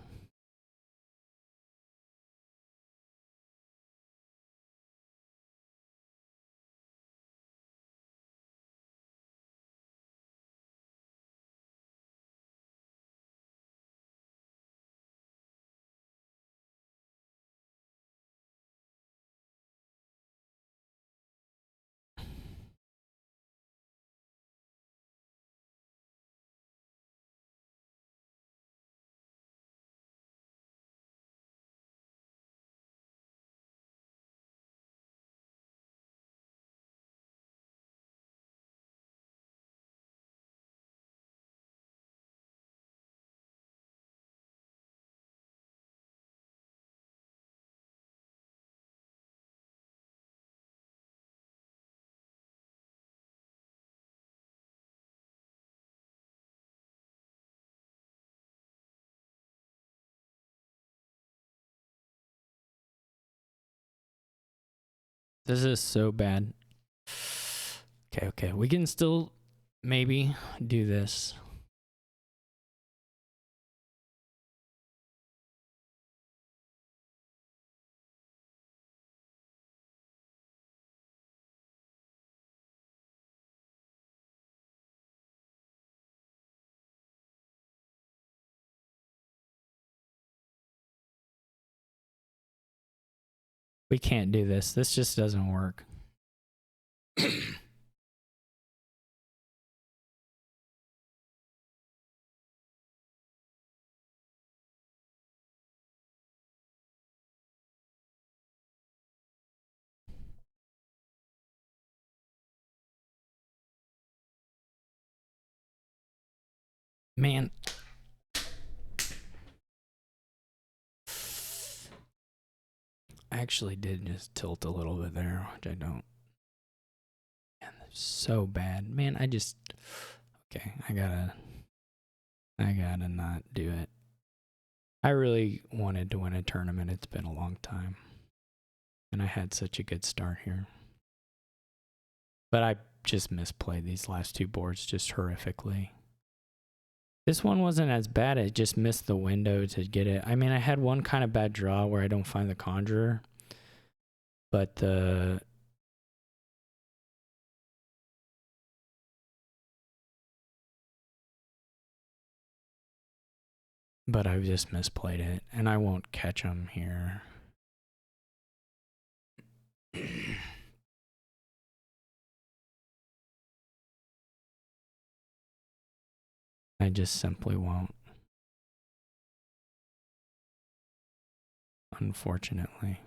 This is so bad. Okay. We can still maybe do this. We can't do this. This just doesn't work. Man. I actually did just tilt a little bit there, which I don't. Man, that's so bad. Man, okay, I gotta not do it. I really wanted to win a tournament. It's been a long time. And I had such a good start here. But I just misplayed these last two boards just horrifically. This one wasn't as bad. It just missed the window to get it. I mean, I had one kind of bad draw where I don't find the conjurer. But I just misplayed it. And I won't catch them here. I just simply won't. Unfortunately.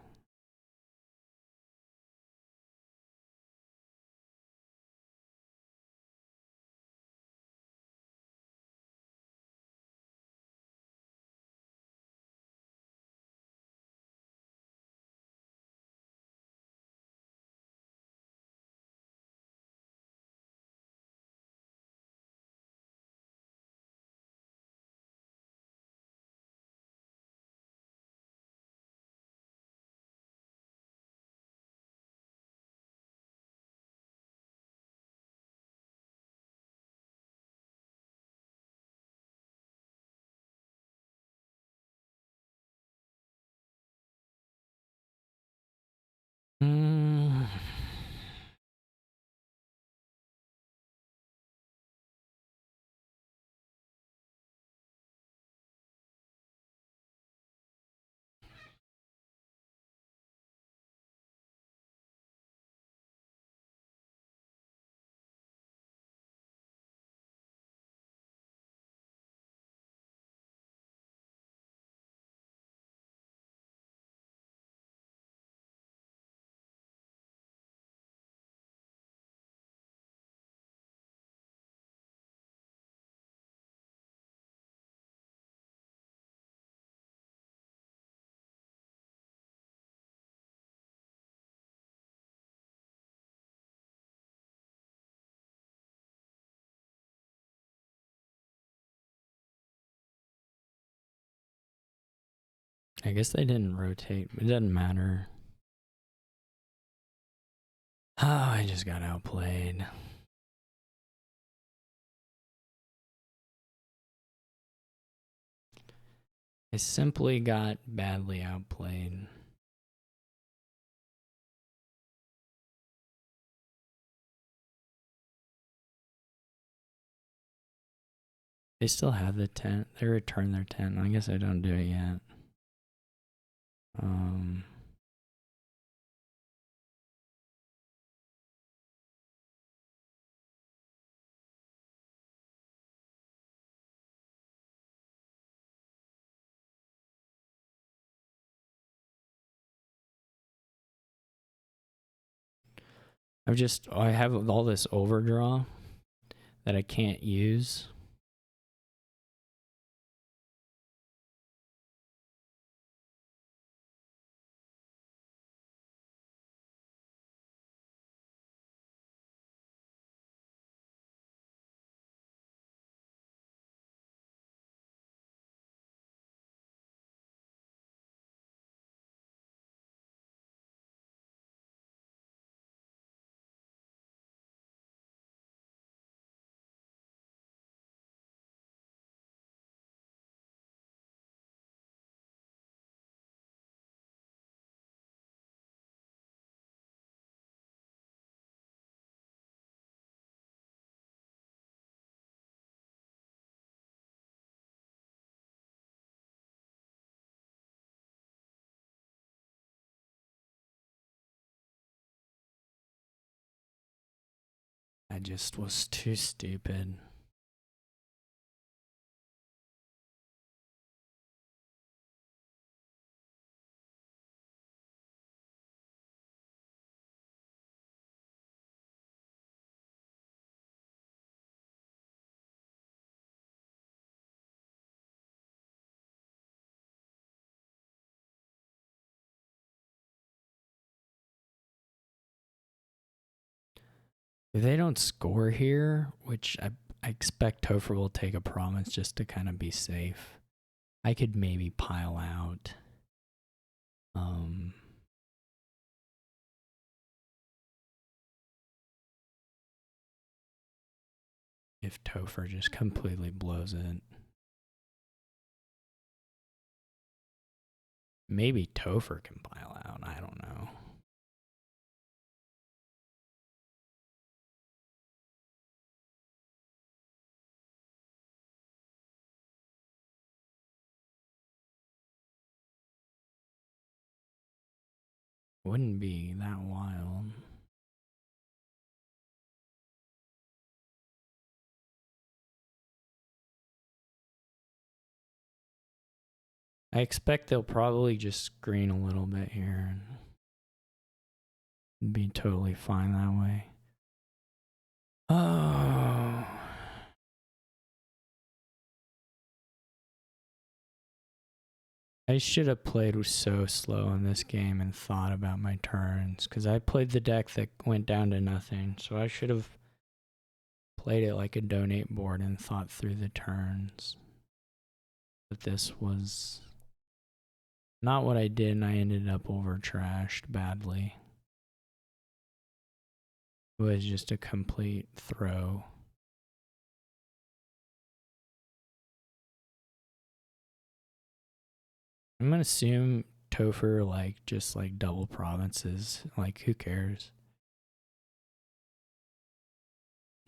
I guess they didn't rotate. It doesn't matter. Oh, I just got outplayed. I simply got badly outplayed. They still have the 10. They returned their 10. I guess I don't do it yet. I have all this overdraw that I can't use. I just was too stupid. If they don't score here, which I expect Topher will take a province just to kind of be safe, I could maybe pile out. If Topher just completely blows it. Maybe Topher can pile out. I don't know. Wouldn't be that wild. I expect they'll probably just screen a little bit here and be totally fine that way. Oh. I should have played so slow in this game and thought about my turns, because I played the deck that went down to nothing, so I should have played it like a donate board and thought through the turns. But this was not what I did, and I ended up over trashed badly. It was just a complete throw. I'm gonna assume Topher just double provinces. Like, who cares?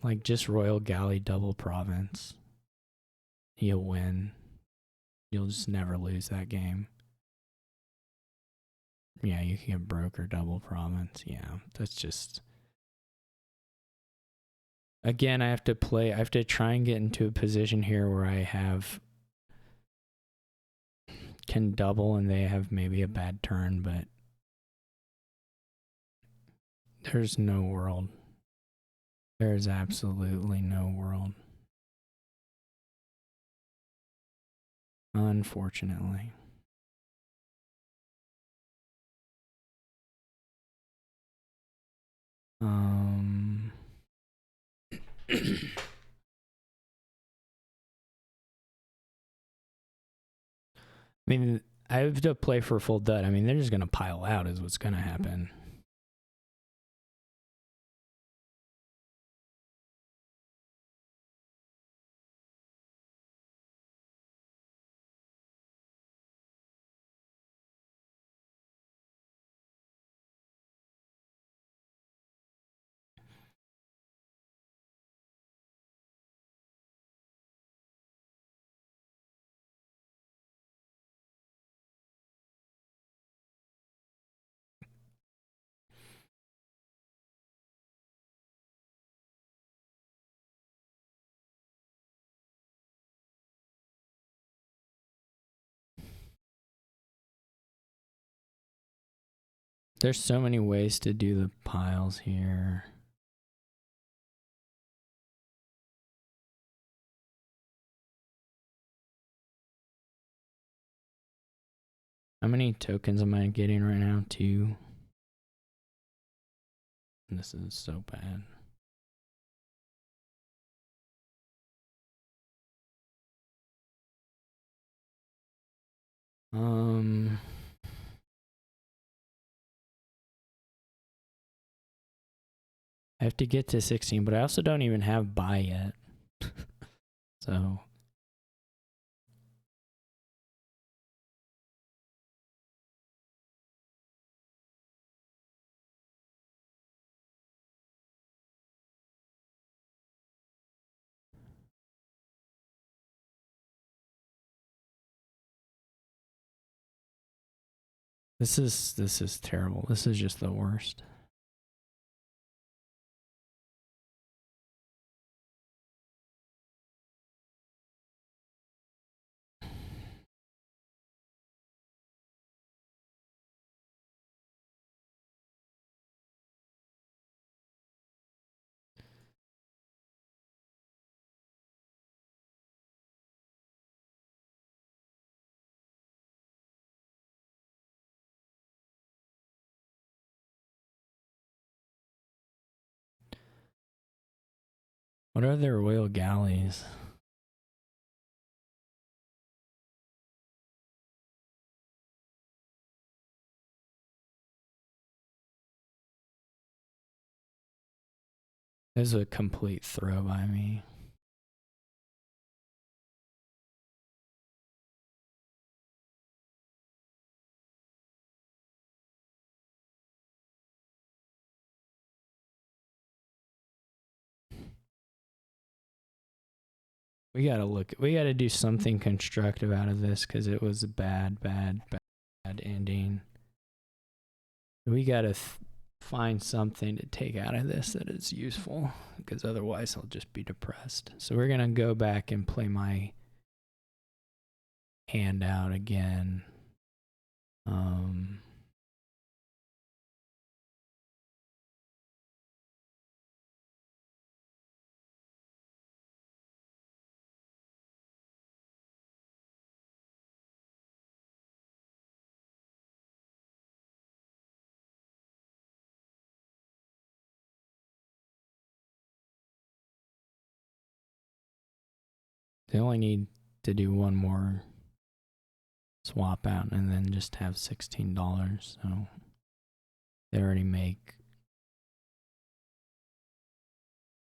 Like, just Royal Galley double province. You'll win. You'll just never lose that game. Yeah, you can get broker double province. Yeah, that's just... Again, I have to try and get into a position here where I can double and they have maybe a bad turn, but there's no world. There's absolutely no world. Unfortunately. I mean, I have to play for full dud. I mean, they're just gonna pile out is what's gonna happen. There's so many ways to do the piles here. How many tokens am I getting right now? 2. This is so bad. I have to get to 16, but I also don't even have buy yet. So this is terrible. This is just the worst. What are their royal galleys? This is a complete throw by me. We gotta do something constructive out of this because it was a bad ending. We gotta find something to take out of this that is useful because otherwise I'll just be depressed. So we're gonna go back and play my hand out again. They only need to do one more swap out and then just have $16. So they already make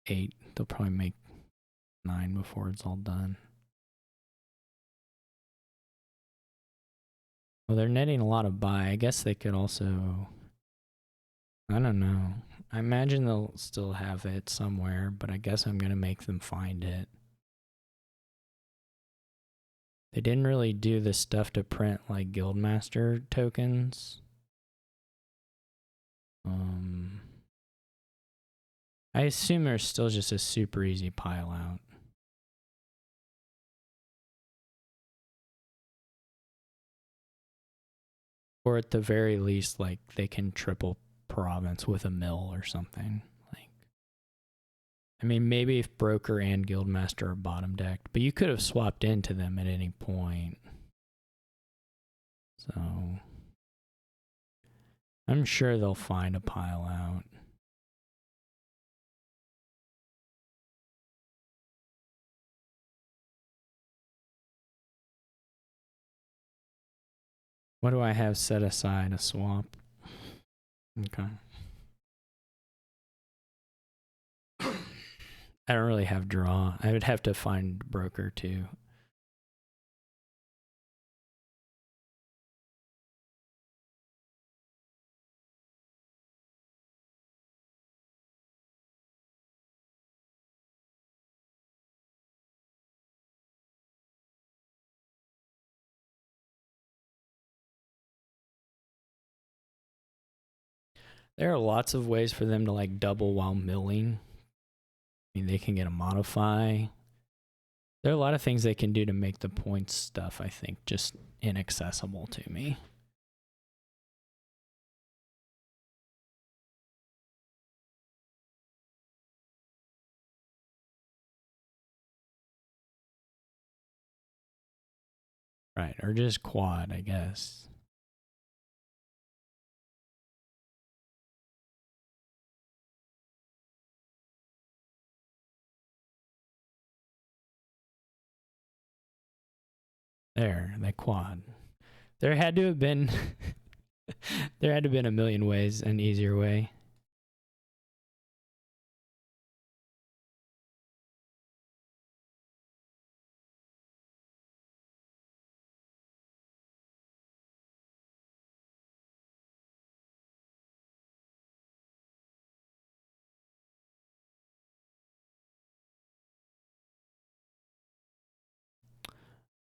8. They'll probably make 9 before it's all done. Well, they're netting a lot of buy. I guess they could also, I don't know. I imagine they'll still have it somewhere, but I guess I'm going to make them find it. They didn't really do the stuff to print like Guildmaster tokens. I assume there's still just a super easy pile out. Or at the very least, like they can triple province with a mill or something. Like, I mean, maybe if Broker and Guildmaster are bottom decked, but you could have swapped into them at any point. So I'm sure they'll find a pile out. What do I have set aside? A swap. Okay. I don't really have draw. I would have to find broker too. There are lots of ways for them to like double while milling. I mean, they can get a modify. There are a lot of things they can do to make the points stuff, I think, just inaccessible to me. Right, or just quad, I guess. There, they quad. There had to have been there had to have been a million ways, an easier way.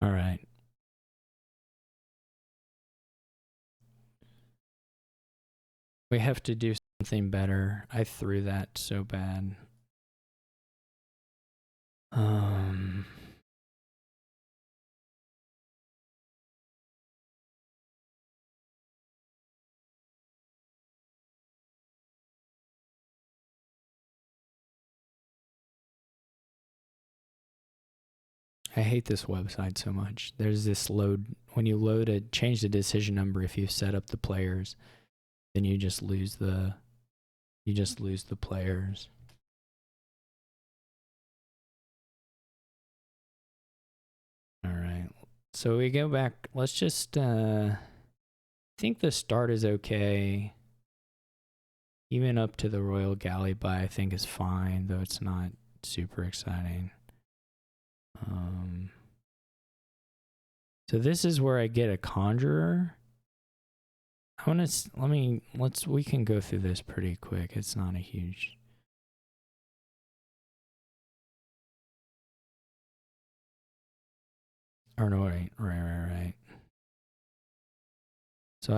All right. We have to do something better. I threw that so bad. I hate this website so much. There's this load when you load a change the decision number if you set up the players, then you just lose the players. All right. So we go back. Let's just I think the start is okay. Even up to the Royal Galley buy I think is fine, though it's not super exciting. So this is where I get a conjurer. I want to we can go through this pretty quick. It's not a huge. Or no, right. So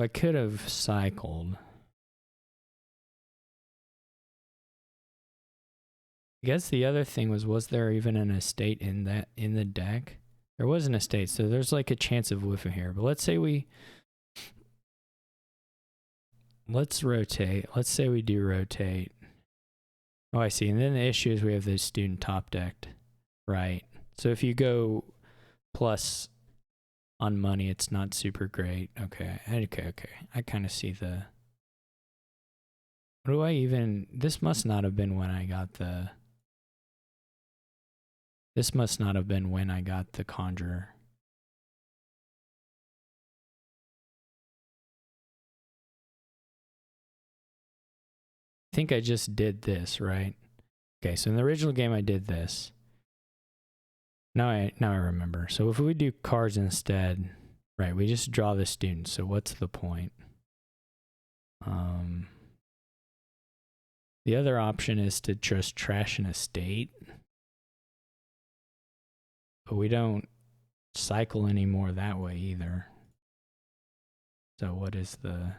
I could have cycled. I guess the other thing was there even an estate in the deck? There was an estate, so there's like a chance of whiffing here. But let's say let's rotate. Let's say we do rotate. Oh, I see. And then the issue is we have the student top decked, right? So if you go plus on money, it's not super great. Okay. I kind of see the. What do I even? This must not have been when I got the. This must not have been when I got the conjurer. I think I just did this, right? Okay, so in the original game I did this. Now I remember. So if we do cards instead, right, we just draw the student. So what's the point? The other option is to just trash an estate. But we don't cycle anymore that way either. So what is the...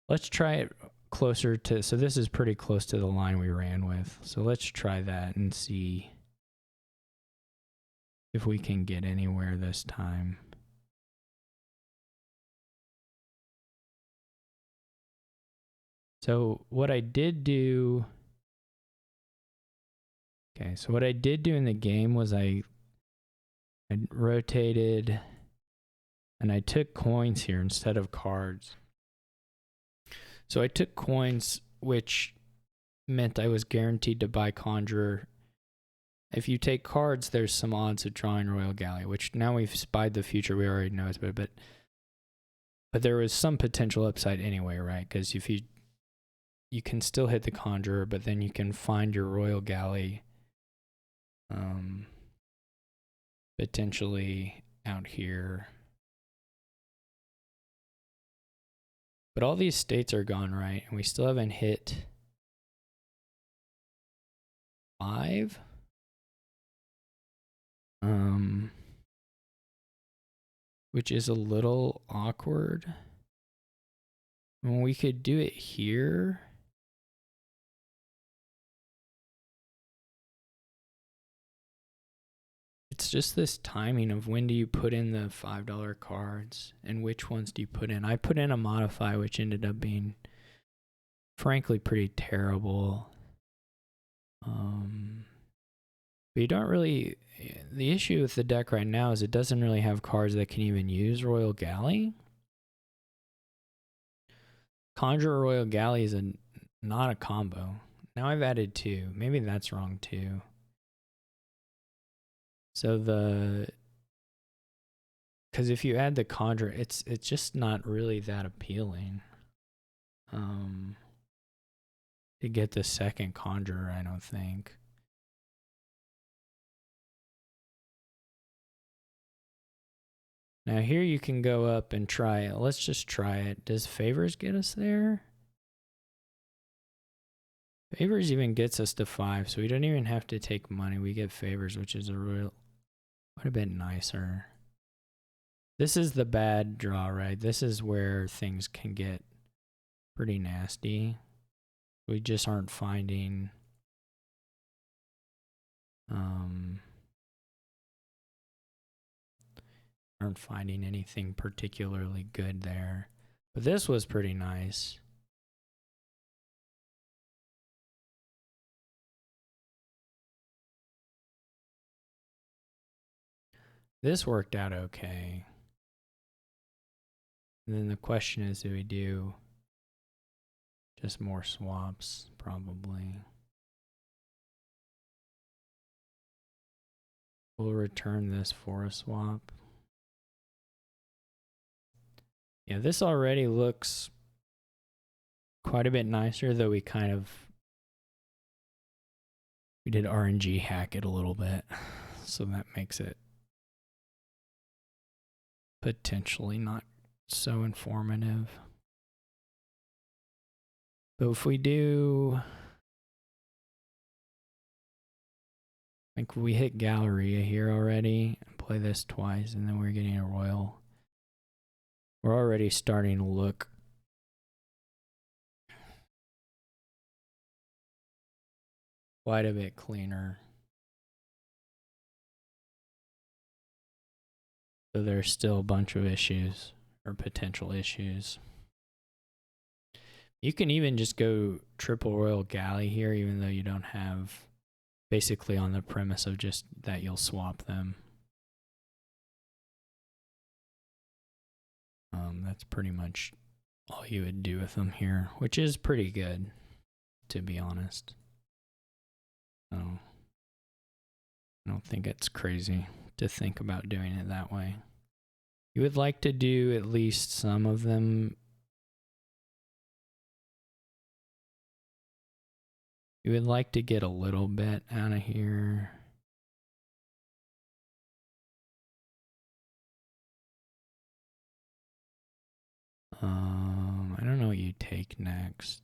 Let's try it closer to... So this is pretty close to the line we ran with. So let's try that and see if we can get anywhere this time. So what I did do... Okay, so what I did do in the game was I rotated and I took coins here instead of cards. So I took coins, which meant I was guaranteed to buy Conjurer, if you take cards, there's some odds of drawing Royal Galley, which now we've spied the future. We already know it's but there was some potential upside anyway, right? Because if you can still hit the Conjurer, but then you can find your Royal Galley potentially out here. But all these states are gone, right? And we still haven't hit 5. Which is a little awkward. When we could do it here. It's just this timing of when do you put in the $5 cards and which ones do you put in. I put in a modify, which ended up being frankly pretty terrible. But you don't really, the issue with the deck right now is it doesn't really have cards that can even use Royal Galley. Conjurer Royal Galley is not a combo. Now I've added 2. Maybe that's wrong too. So because if you add the Conjurer, it's just not really that appealing. To get the second Conjurer, I don't think. Now here you can go up and try it. Let's just try it. Does Favors get us there? Favors even gets us to 5, so we don't even have to take money. We get Favors, which is quite a bit nicer. This is the bad draw, right? This is where things can get pretty nasty. We just aren't finding anything particularly good there. But this was pretty nice. This worked out okay. And then the question is, do we do just more swaps? Probably. We'll return this for a swap. Yeah, this already looks quite a bit nicer, though we did RNG hack it a little bit. So that makes it potentially not so informative. But if we do, like we hit Galleria here already and play this twice, and then we're getting a Royal. We're already starting to look quite a bit cleaner. So there's still a bunch of issues or potential issues. You can even just go triple Royal Galley here, even though you don't have, basically on the premise of just that you'll swap them. That's pretty much all you would do with them here, which is pretty good, to be honest. So I don't think it's crazy to think about doing it that way. You would like to do at least some of them. You would like to get a little bit out of here. I don't know what you take next.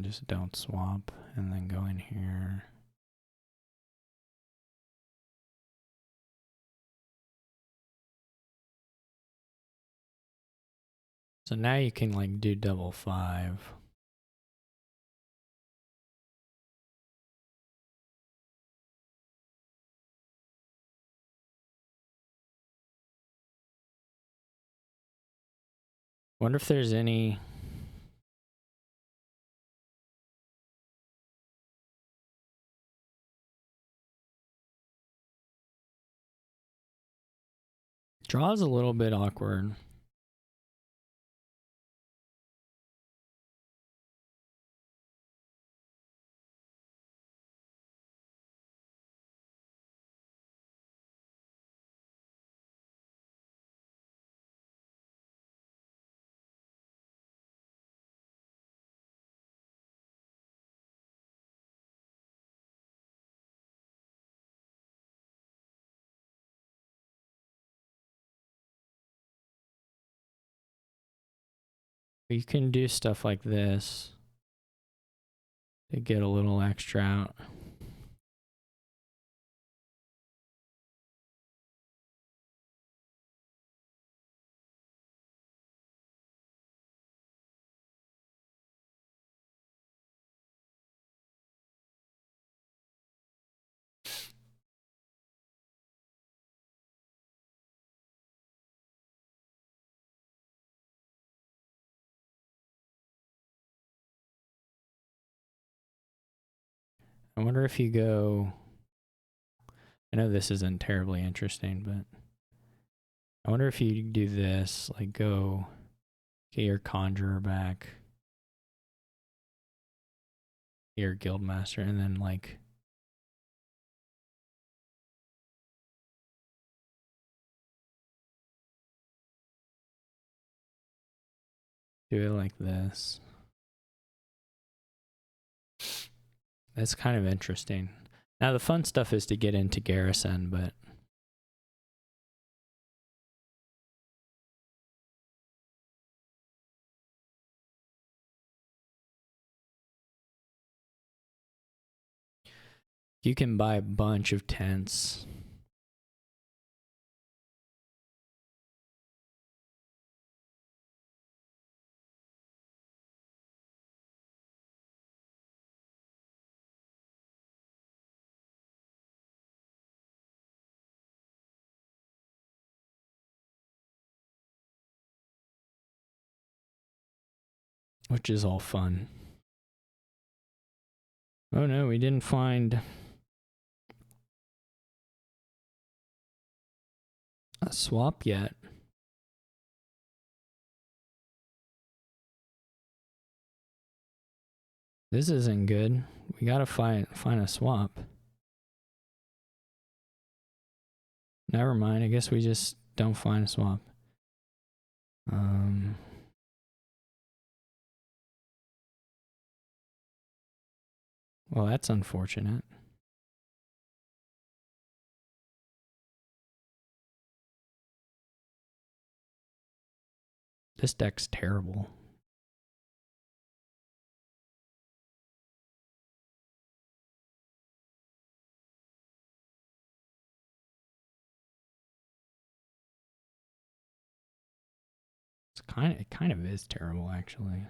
Just don't swap and then go in here. So now you can like do double 5. Wonder if there's any. Draw is a little bit awkward. You can do stuff like this to get a little extra out. I wonder if you go, I know this isn't terribly interesting, but I wonder if you do this, like go get your conjurer back, your guildmaster, and then like do it like this. That's kind of interesting. Now the fun stuff is to get into garrison, but you can buy a bunch of tents. Which is all fun. Oh no, we didn't find a swap yet. This isn't good. We gotta find a swap. Never mind, I guess we just don't find a swap. Well, that's unfortunate. This deck's terrible. It kind of is terrible, actually.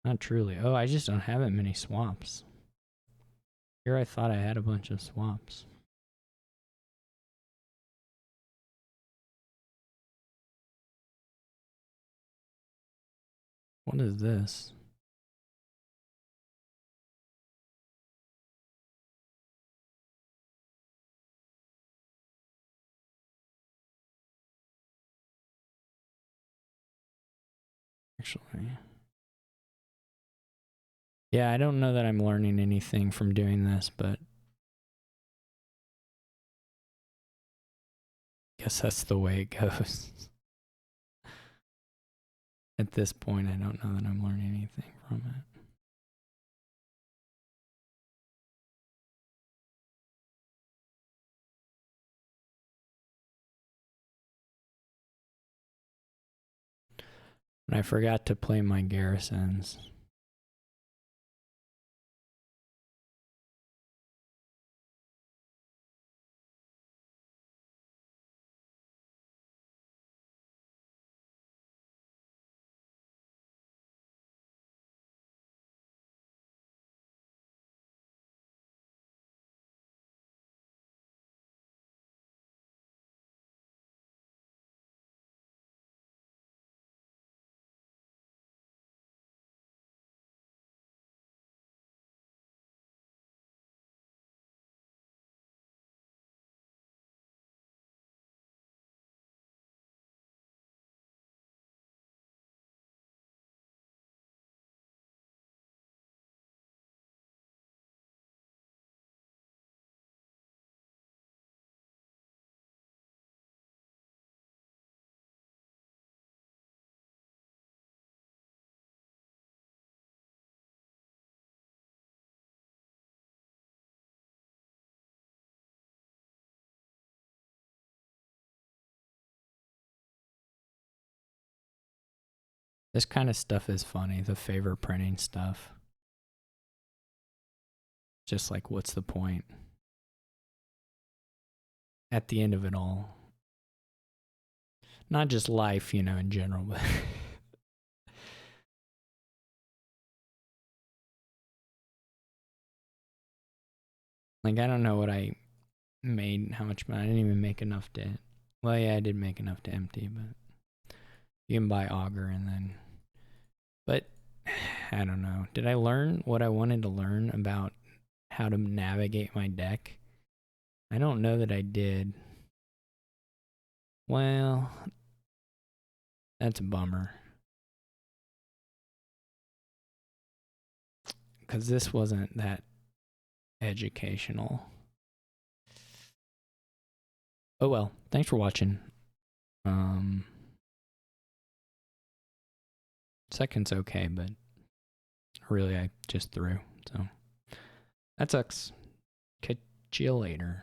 Not truly. Oh, I just don't have that many swaps. Here I thought I had a bunch of swaps. What is this? Actually. Yeah, I don't know that I'm learning anything from doing this, but I guess that's the way it goes. At this point, I don't know that I'm learning anything from it. And I forgot to play my garrisons. This kind of stuff is funny, the favor printing stuff. Just like, what's the point? At the end of it all. Not just life, you know, in general, but like, I don't know what I made, how much money. I didn't even make enough to, well, yeah, I did make enough to empty, but you can buy auger and then, but I don't know. Did I learn what I wanted to learn about how to navigate my deck? I don't know that I did. Well, that's a bummer. Because this wasn't that educational. Oh well, thanks for watching. Second's okay, but really I just threw, so that sucks. Catch you later.